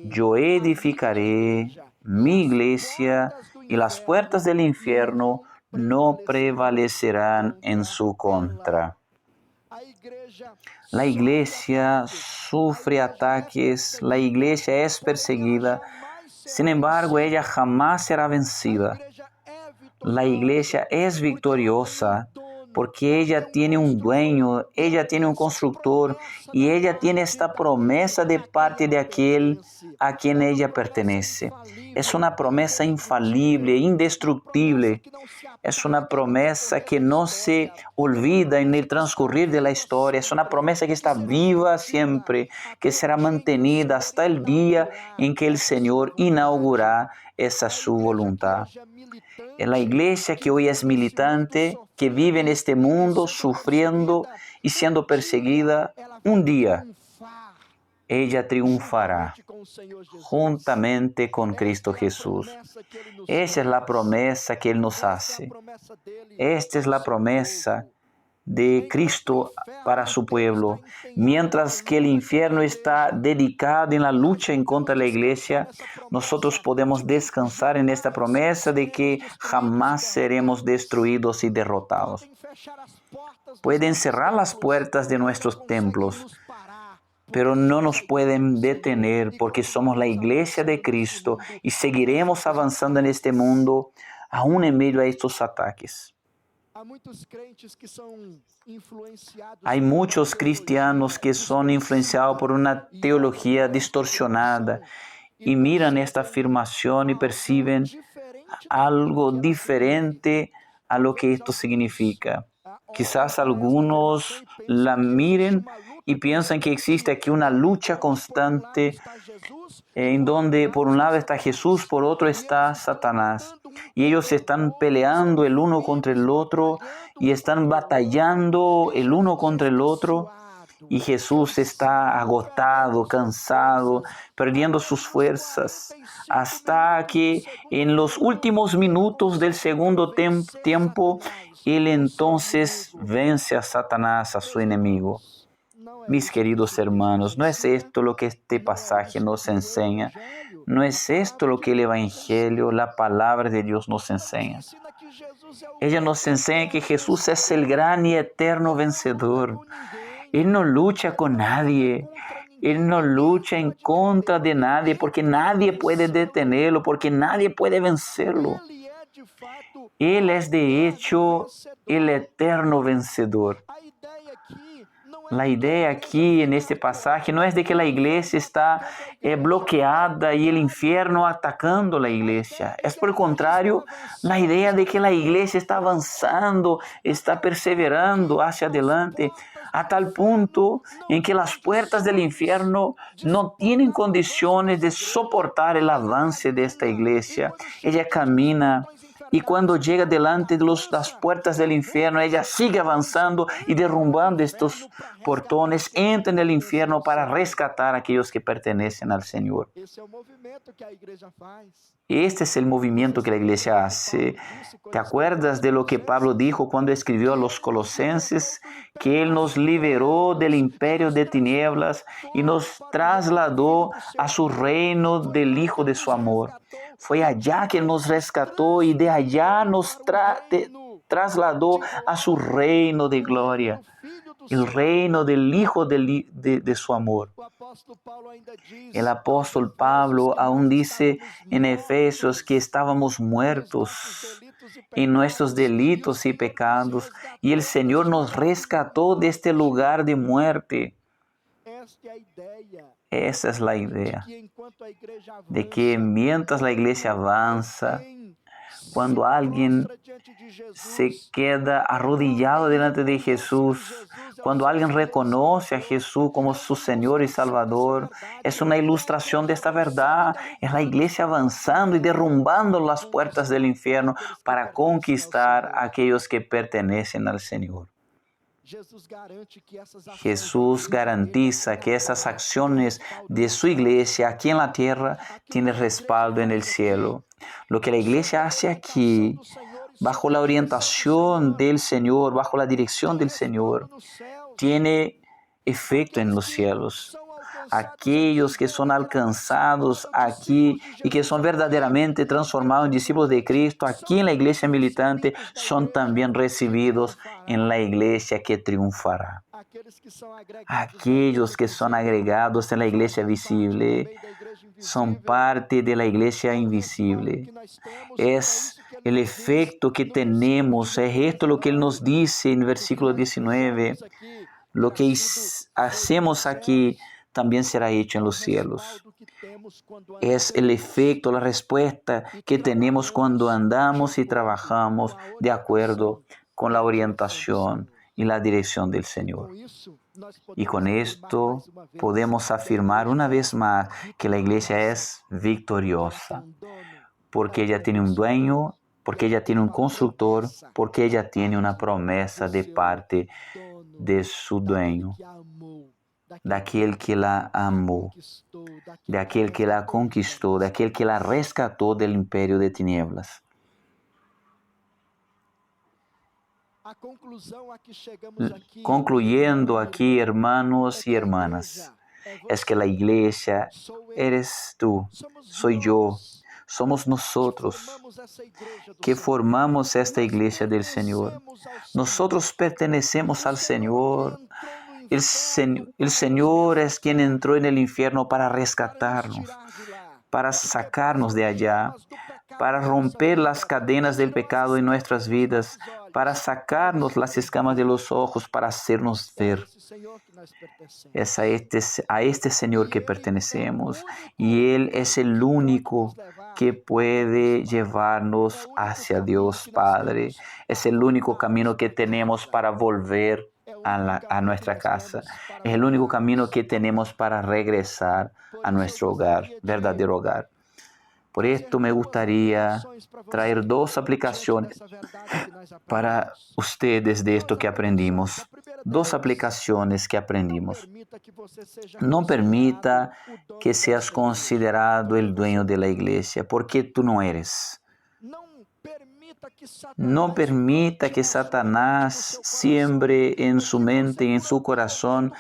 Yo edificaré mi iglesia y las puertas del infierno no prevalecerán en su contra. La iglesia sufre ataques, la iglesia es perseguida, sin embargo ella jamás será vencida. La iglesia es victoriosa porque ella tiene un dueño, ella tiene un constructor y ella tiene esta promesa de parte de aquel a quien ella pertenece. Es una promesa infalible, indestructible. Es una promesa que no se olvida en el transcurrir de la historia. Es una promesa que está viva siempre, que será mantenida hasta el día en que el Señor inaugurará esa es su voluntad. En la iglesia que hoy es militante, que vive en este mundo sufriendo y siendo perseguida, un día ella triunfará juntamente con Cristo Jesús. Esa es la promesa que Él nos hace. Esta es la promesa de Cristo para su pueblo. Mientras que el infierno está dedicado en la lucha en contra de la iglesia, nosotros podemos descansar en esta promesa de que jamás seremos destruidos y derrotados. Pueden cerrar las puertas de nuestros templos, pero no nos pueden detener porque somos la iglesia de Cristo y seguiremos avanzando en este mundo aún en medio a estos ataques. Hay muchos cristianos que son influenciados por una teología distorsionada y miran esta afirmación y perciben algo diferente a lo que esto significa. Quizás algunos la miren y piensan que existe aquí una lucha constante en donde por un lado está Jesús, por otro está Satanás. Y ellos están peleando el uno contra el otro y están batallando el uno contra el otro. Y Jesús está agotado, cansado, perdiendo sus fuerzas, hasta que en los últimos minutos del segundo tiempo, Él entonces vence a Satanás, a su enemigo. Mis queridos hermanos, ¿no es esto lo que este pasaje nos enseña? ¿No es esto lo que el Evangelio, la palabra de Dios nos enseña? Ella nos enseña que Jesús es el gran y eterno vencedor. Él no lucha con nadie. Él no lucha en contra de nadie porque nadie puede detenerlo, porque nadie puede vencerlo. Él es de hecho el eterno vencedor. La idea aquí en este pasaje no es de que la iglesia está bloqueada y el infierno atacando la iglesia. Es por el contrario, la idea de que la iglesia está avanzando, está perseverando hacia adelante, a tal punto en que las puertas del infierno no tienen condiciones de soportar el avance de esta iglesia. Ella camina y cuando llega delante de las puertas del infierno, ella sigue avanzando y derrumbando estos portones, entra en el infierno para rescatar a aquellos que pertenecen al Señor. Este es el movimiento que la iglesia hace. ¿Te acuerdas de lo que Pablo dijo cuando escribió a los Colosenses? Que Él nos liberó del imperio de tinieblas y nos trasladó a su reino del Hijo de su amor. Fue allá que Él nos rescató y de allá nos trasladó a su reino de gloria, el reino del Hijo de su amor. El apóstol Pablo aún dice en Efesios que estábamos muertos en nuestros delitos y pecados y el Señor nos rescató de este lugar de muerte. Esa es la idea de que mientras la iglesia avanza, cuando alguien se queda arrodillado delante de Jesús, cuando alguien reconoce a Jesús como su Señor y Salvador, es una ilustración de esta verdad. Es la iglesia avanzando y derrumbando las puertas del infierno para conquistar a aquellos que pertenecen al Señor. Jesús garantiza que esas acciones de su iglesia aquí en la tierra tienen respaldo en el cielo. Lo que la iglesia hace aquí, bajo la orientación del Señor, bajo la dirección del Señor, tiene efecto en los cielos. Aquellos que son alcanzados aquí y que son verdaderamente transformados en discípulos de Cristo aquí en la iglesia militante son también recibidos en la iglesia que triunfará. Aquellos que son agregados en la iglesia visible son parte de la iglesia invisible. Es el efecto que tenemos, es esto lo que Él nos dice en el versículo 19. Lo que hacemos aquí también será hecho en los cielos. Es el efecto, la respuesta que tenemos cuando andamos y trabajamos de acuerdo con la orientación y la dirección del Señor. Y con esto podemos afirmar una vez más que la iglesia es victoriosa. porque ella tiene un dueño, porque ella tiene un constructor, porque ella tiene una promesa de parte de su dueño, de aquel que la amó, de aquel que la conquistó, de aquel que la rescató del imperio de tinieblas. Concluyendo aquí, hermanos y hermanas, es que la iglesia eres tú, soy yo, somos nosotros que formamos esta iglesia del Señor. Nosotros pertenecemos al Señor. El Señor es quien entró en el infierno para rescatarnos, para sacarnos de allá, para romper las cadenas del pecado en nuestras vidas, para sacarnos las escamas de los ojos, para hacernos ver. Es a este Señor que pertenecemos, y Él es el único que puede llevarnos hacia Dios Padre. Es el único camino que tenemos para volver a nuestra casa. Es el único camino que tenemos para regresar a nuestro hogar, verdadero hogar. Por esto me gustaría traer dos aplicaciones para ustedes de esto que aprendimos. Dos aplicaciones que aprendimos. No permita que seas considerado el dueño de la iglesia, porque tú no eres. No permita que Satanás siembre en su mente y en su corazón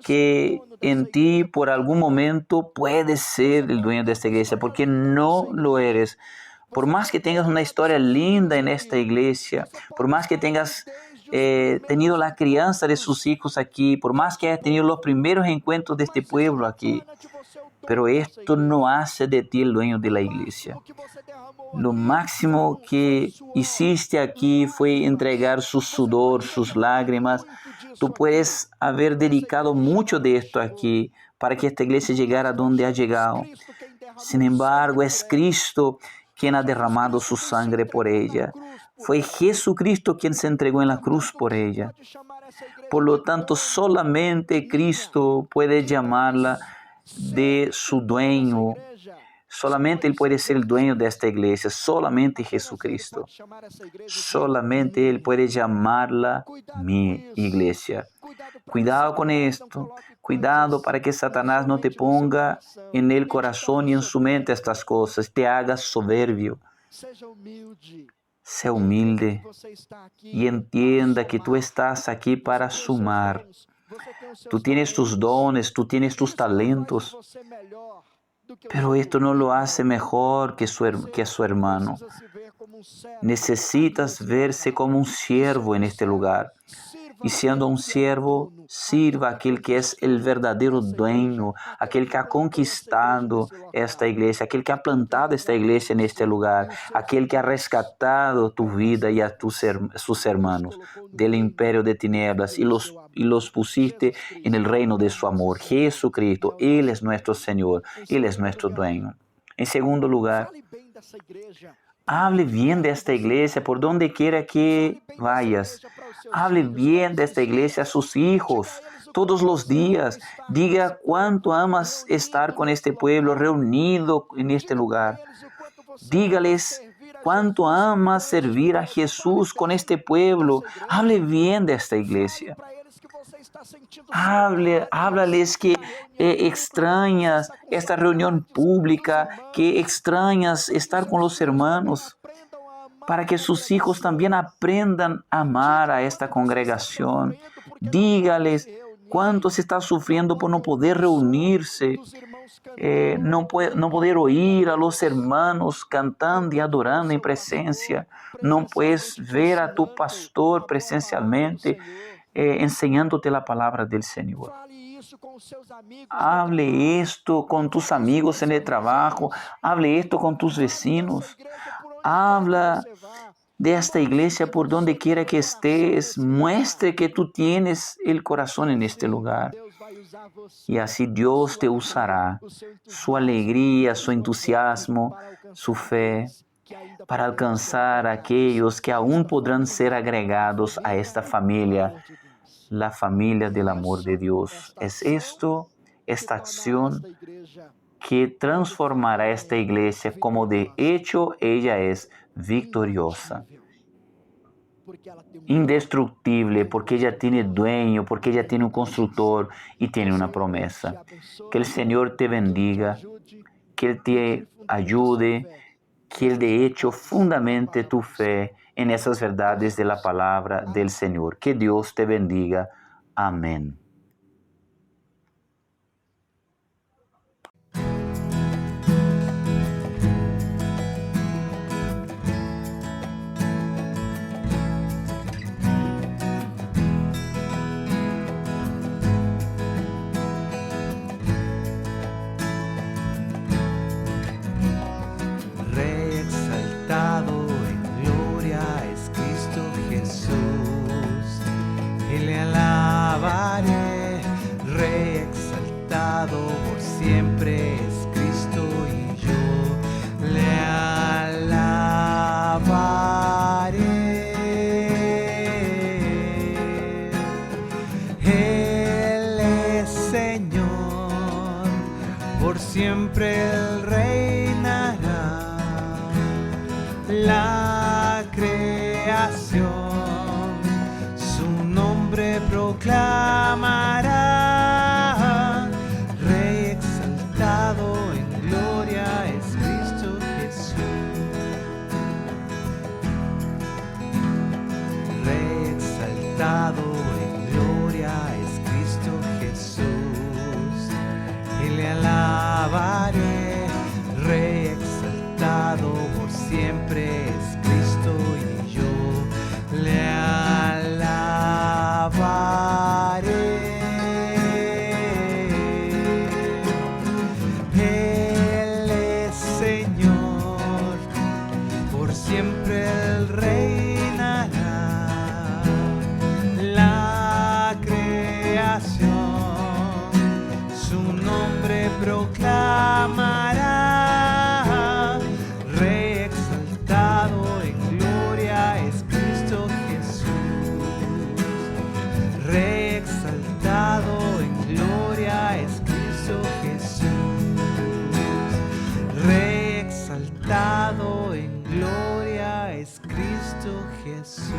que en ti por algún momento puedes ser el dueño de esta iglesia, porque no lo eres. Por más que tengas una historia linda en esta iglesia, por más que tengas tenido la crianza de sus hijos aquí, por más que hayas tenido los primeros encuentros de este pueblo aquí, pero esto no hace de ti el dueño de la iglesia. Lo máximo que hiciste aquí fue entregar su sudor, sus lágrimas. Tú puedes haber dedicado mucho de esto aquí para que esta iglesia llegara donde ha llegado. Sin embargo, es Cristo quien ha derramado su sangre por ella. Fue Jesucristo quien se entregó en la cruz por ella. Por lo tanto, solamente Cristo puede llamarla de su dueño. Solamente Él puede ser el dueño de esta iglesia, solamente Jesucristo. Solamente Él puede llamarla mi iglesia. Cuidado con esto, cuidado para que Satanás no te ponga en el corazón y en su mente estas cosas, te haga soberbio. Sea humilde y entienda que tú estás aquí para sumar. Tú tienes tus dones, tú tienes tus talentos, pero esto no lo hace mejor que su hermano. Necesitas verse como un siervo en este lugar. Y siendo un siervo, sirva a aquel que es el verdadero dueño, aquel que ha conquistado esta iglesia, aquel que ha plantado esta iglesia en este lugar, aquel que ha rescatado tu vida y a sus hermanos del imperio de tinieblas y los pusiste en el reino de su amor. Jesucristo, Él es nuestro Señor, Él es nuestro dueño. En segundo lugar, hable bien de esta iglesia por donde quiera que vayas. Hable bien de esta iglesia a sus hijos todos los días. Diga cuánto amas estar con este pueblo reunido en este lugar. Dígales cuánto amas servir a Jesús con este pueblo. Hable bien de esta iglesia. Háblales que extrañas esta reunión pública, que extrañas estar con los hermanos, para que sus hijos también aprendan a amar a esta congregación. Dígales cuánto se está sufriendo por no poder reunirse, no poder oír a los hermanos cantando y adorando en presencia. No puedes ver a tu pastor presencialmente enseñándote la palabra del Señor. Hable esto con tus amigos en el trabajo. Hable esto con tus vecinos. Habla de esta iglesia por donde quiera que estés. Muestre que tú tienes el corazón en este lugar. Y así Dios te usará, su alegría, su entusiasmo, su fe, para alcanzar a aquellos que aún podrán ser agregados a esta familia, la familia del amor de Dios. Es esta acción que transformará esta iglesia como de hecho ella es victoriosa. Indestructible, porque ella tiene dueño, porque ella tiene un constructor y tiene una promesa. Que el Señor te bendiga, que Él te ayude, que Él de hecho fundamente tu fe en esas verdades de la palabra del Señor. Que Dios te bendiga. Amén. Rey exaltado en gloria es Cristo Jesús, y le alabaré. Rey exaltado por siempre es Cristo, y yo le alabaré. Él es Señor, por siempre Él reinará. La creación su nombre proclamará. Rey exaltado en gloria es Cristo Jesús. Rey exaltado en gloria es Cristo Jesús, y le alabaré. Rey exaltado por siempre es Cristo, y yo le alabaré. Él es Señor, por siempre Él reinará. La creación su nombre proclamará. Rey exaltado en gloria es Cristo Jesús. Rey exaltado en gloria es Cristo Jesús. Rey exaltado en gloria es Cristo Jesús.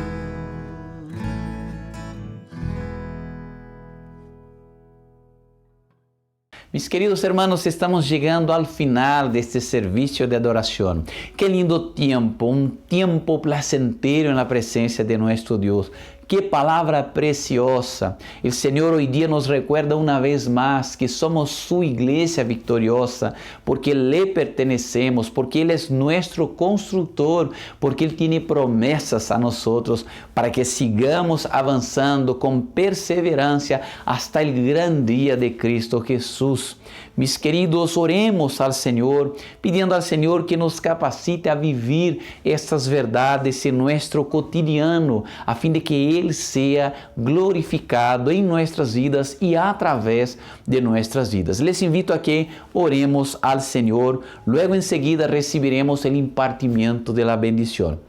Mis queridos hermanos, estamos llegando al final de este servicio de adoración. Qué lindo tiempo, un tiempo placentero en la presencia de nuestro Dios. Qué palabra preciosa. El Señor hoy día nos recuerda una vez más que somos su iglesia victoriosa, porque le pertenecemos, porque Él es nuestro constructor, porque Él tiene promesas a nosotros para que sigamos avanzando con perseverancia hasta el gran día de Cristo Jesús. Mis queridos, oremos al Señor, pidiendo al Señor que nos capacite a vivir estas verdades en nuestro cotidiano, a fin de que Él sea glorificado en nuestras vidas y a través de nuestras vidas. Les invito a que oremos al Señor, luego enseguida recibiremos el impartimiento de la bendición.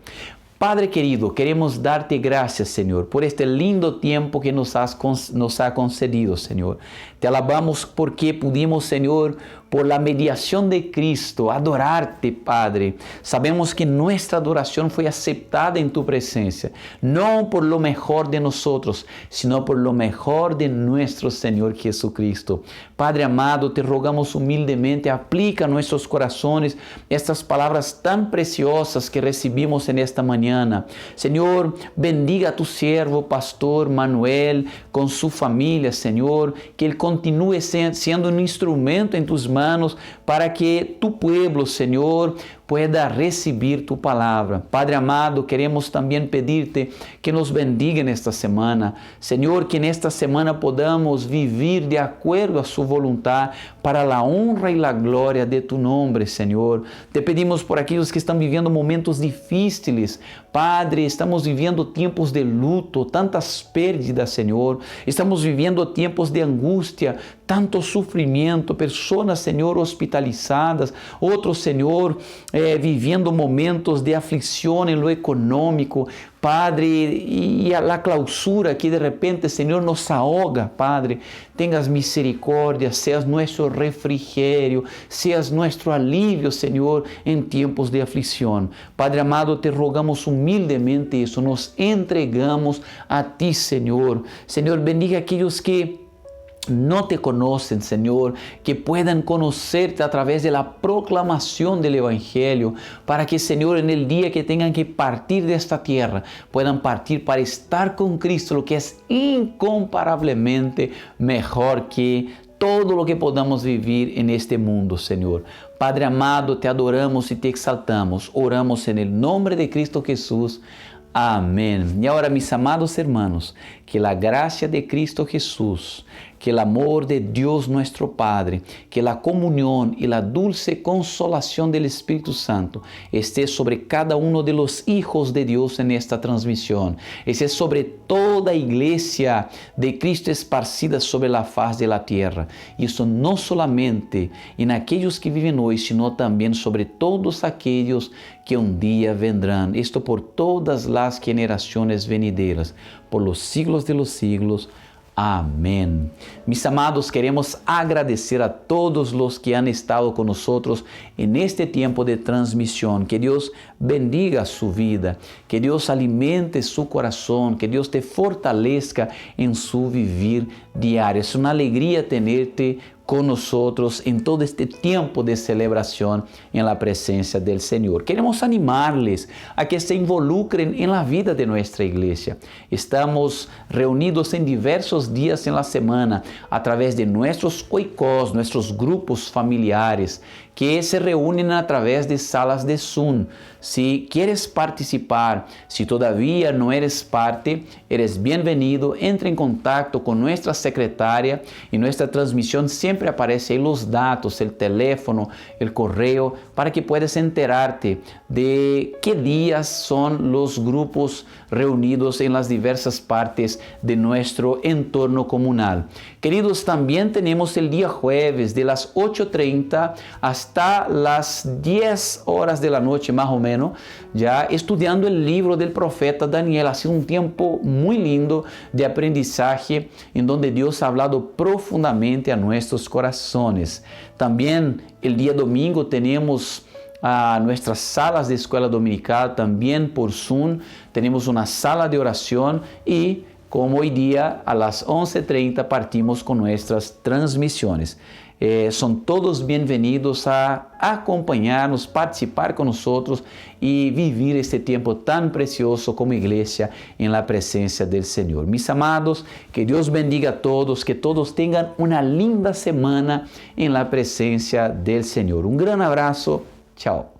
Padre querido, queremos darte gracias, Señor, por este lindo tiempo que nos ha concedido, Señor. Te alabamos porque pudimos, Señor, por la mediación de Cristo, adorarte, Padre. Sabemos que nuestra adoración fue aceptada en tu presencia, no por lo mejor de nosotros, sino por lo mejor de nuestro Señor Jesucristo. Padre amado, te rogamos humildemente, aplica a nuestros corazones estas palabras tan preciosas que recibimos en esta mañana. Señor, bendiga a tu siervo, pastor Manuel, con su familia, Señor, que él continúe siendo un instrumento en tus manos para que tu pueblo, Señor, pueda recibir tu palabra. Padre amado, queremos también pedirte que nos bendiga en esta semana. Señor, que en esta semana podamos vivir de acuerdo a su voluntad para la honra y la gloria de tu nombre, Señor. Te pedimos por aquellos que están viviendo momentos difíciles. Padre, estamos viviendo tiempos de luto, tantas pérdidas, Señor. Estamos viviendo tiempos de angústia, tanto sufrimiento, personas, Señor, hospitalizadas, otros, Señor, viviendo momentos de aflicción en lo económico, Padre, y a la clausura que de repente, Señor, nos ahoga, Padre, tengas misericordia, seas nuestro refrigerio, seas nuestro alivio, Señor, en tiempos de aflicción. Padre amado, te rogamos humildemente eso, nos entregamos a ti, Señor. Señor, bendiga a aquellos que no te conocen, Señor, que puedan conocerte a través de la proclamación del Evangelio, para que, Señor, en el día que tengan que partir de esta tierra, puedan partir para estar con Cristo, lo que es incomparablemente mejor que todo lo que podamos vivir en este mundo, Señor. Padre amado, te adoramos y te exaltamos. Oramos en el nombre de Cristo Jesús. Amén. Y ahora, mis amados hermanos, que la gracia de Cristo Jesús, que el amor de Dios nuestro Padre, que la comunión y la dulce consolación del Espíritu Santo esté sobre cada uno de los hijos de Dios en esta transmisión, esté sobre toda iglesia de Cristo esparcida sobre la faz de la tierra. Y eso no solamente en aquellos que viven hoy, sino también sobre todos aquellos que un día vendrán. Esto por todas las generaciones venideras, por los siglos de los siglos. Amén. Mis amados, queremos agradecer a todos los que han estado con nosotros en este tiempo de transmisión. Que Dios bendiga su vida, que Dios alimente su corazón, que Dios te fortalezca en su vivir diario. Es una alegría tenerte con nosotros en todo este tiempo de celebración en la presencia del Señor. Queremos animarles a que se involucren en la vida de nuestra iglesia. Estamos reunidos en diversos días en la semana a través de nuestros oikos, nuestros grupos familiares, que se reúnen a través de salas de Zoom. Si quieres participar, si todavía no eres parte, eres bienvenido. Entra en contacto con nuestra secretaria. En nuestra transmisión siempre aparece ahí los datos, el teléfono, el correo, para que puedas enterarte de qué días son los grupos reunidos en las diversas partes de nuestro entorno comunal. Queridos, también tenemos el día jueves de las 8:30 hasta las 10 horas de la noche, más o menos, ya estudiando el libro del profeta Daniel. Ha sido un tiempo muy lindo de aprendizaje en donde Dios ha hablado profundamente a nuestros corazones. También el día domingo tenemos a nuestras salas de escuela dominical, también por Zoom. Tenemos una sala de oración y, como hoy día a las 11:30 partimos con nuestras transmisiones. Son todos bienvenidos a acompañarnos, participar con nosotros y vivir este tiempo tan precioso como iglesia en la presencia del Señor. Mis amados, que Dios bendiga a todos, que todos tengan una linda semana en la presencia del Señor. Un gran abrazo. Chao.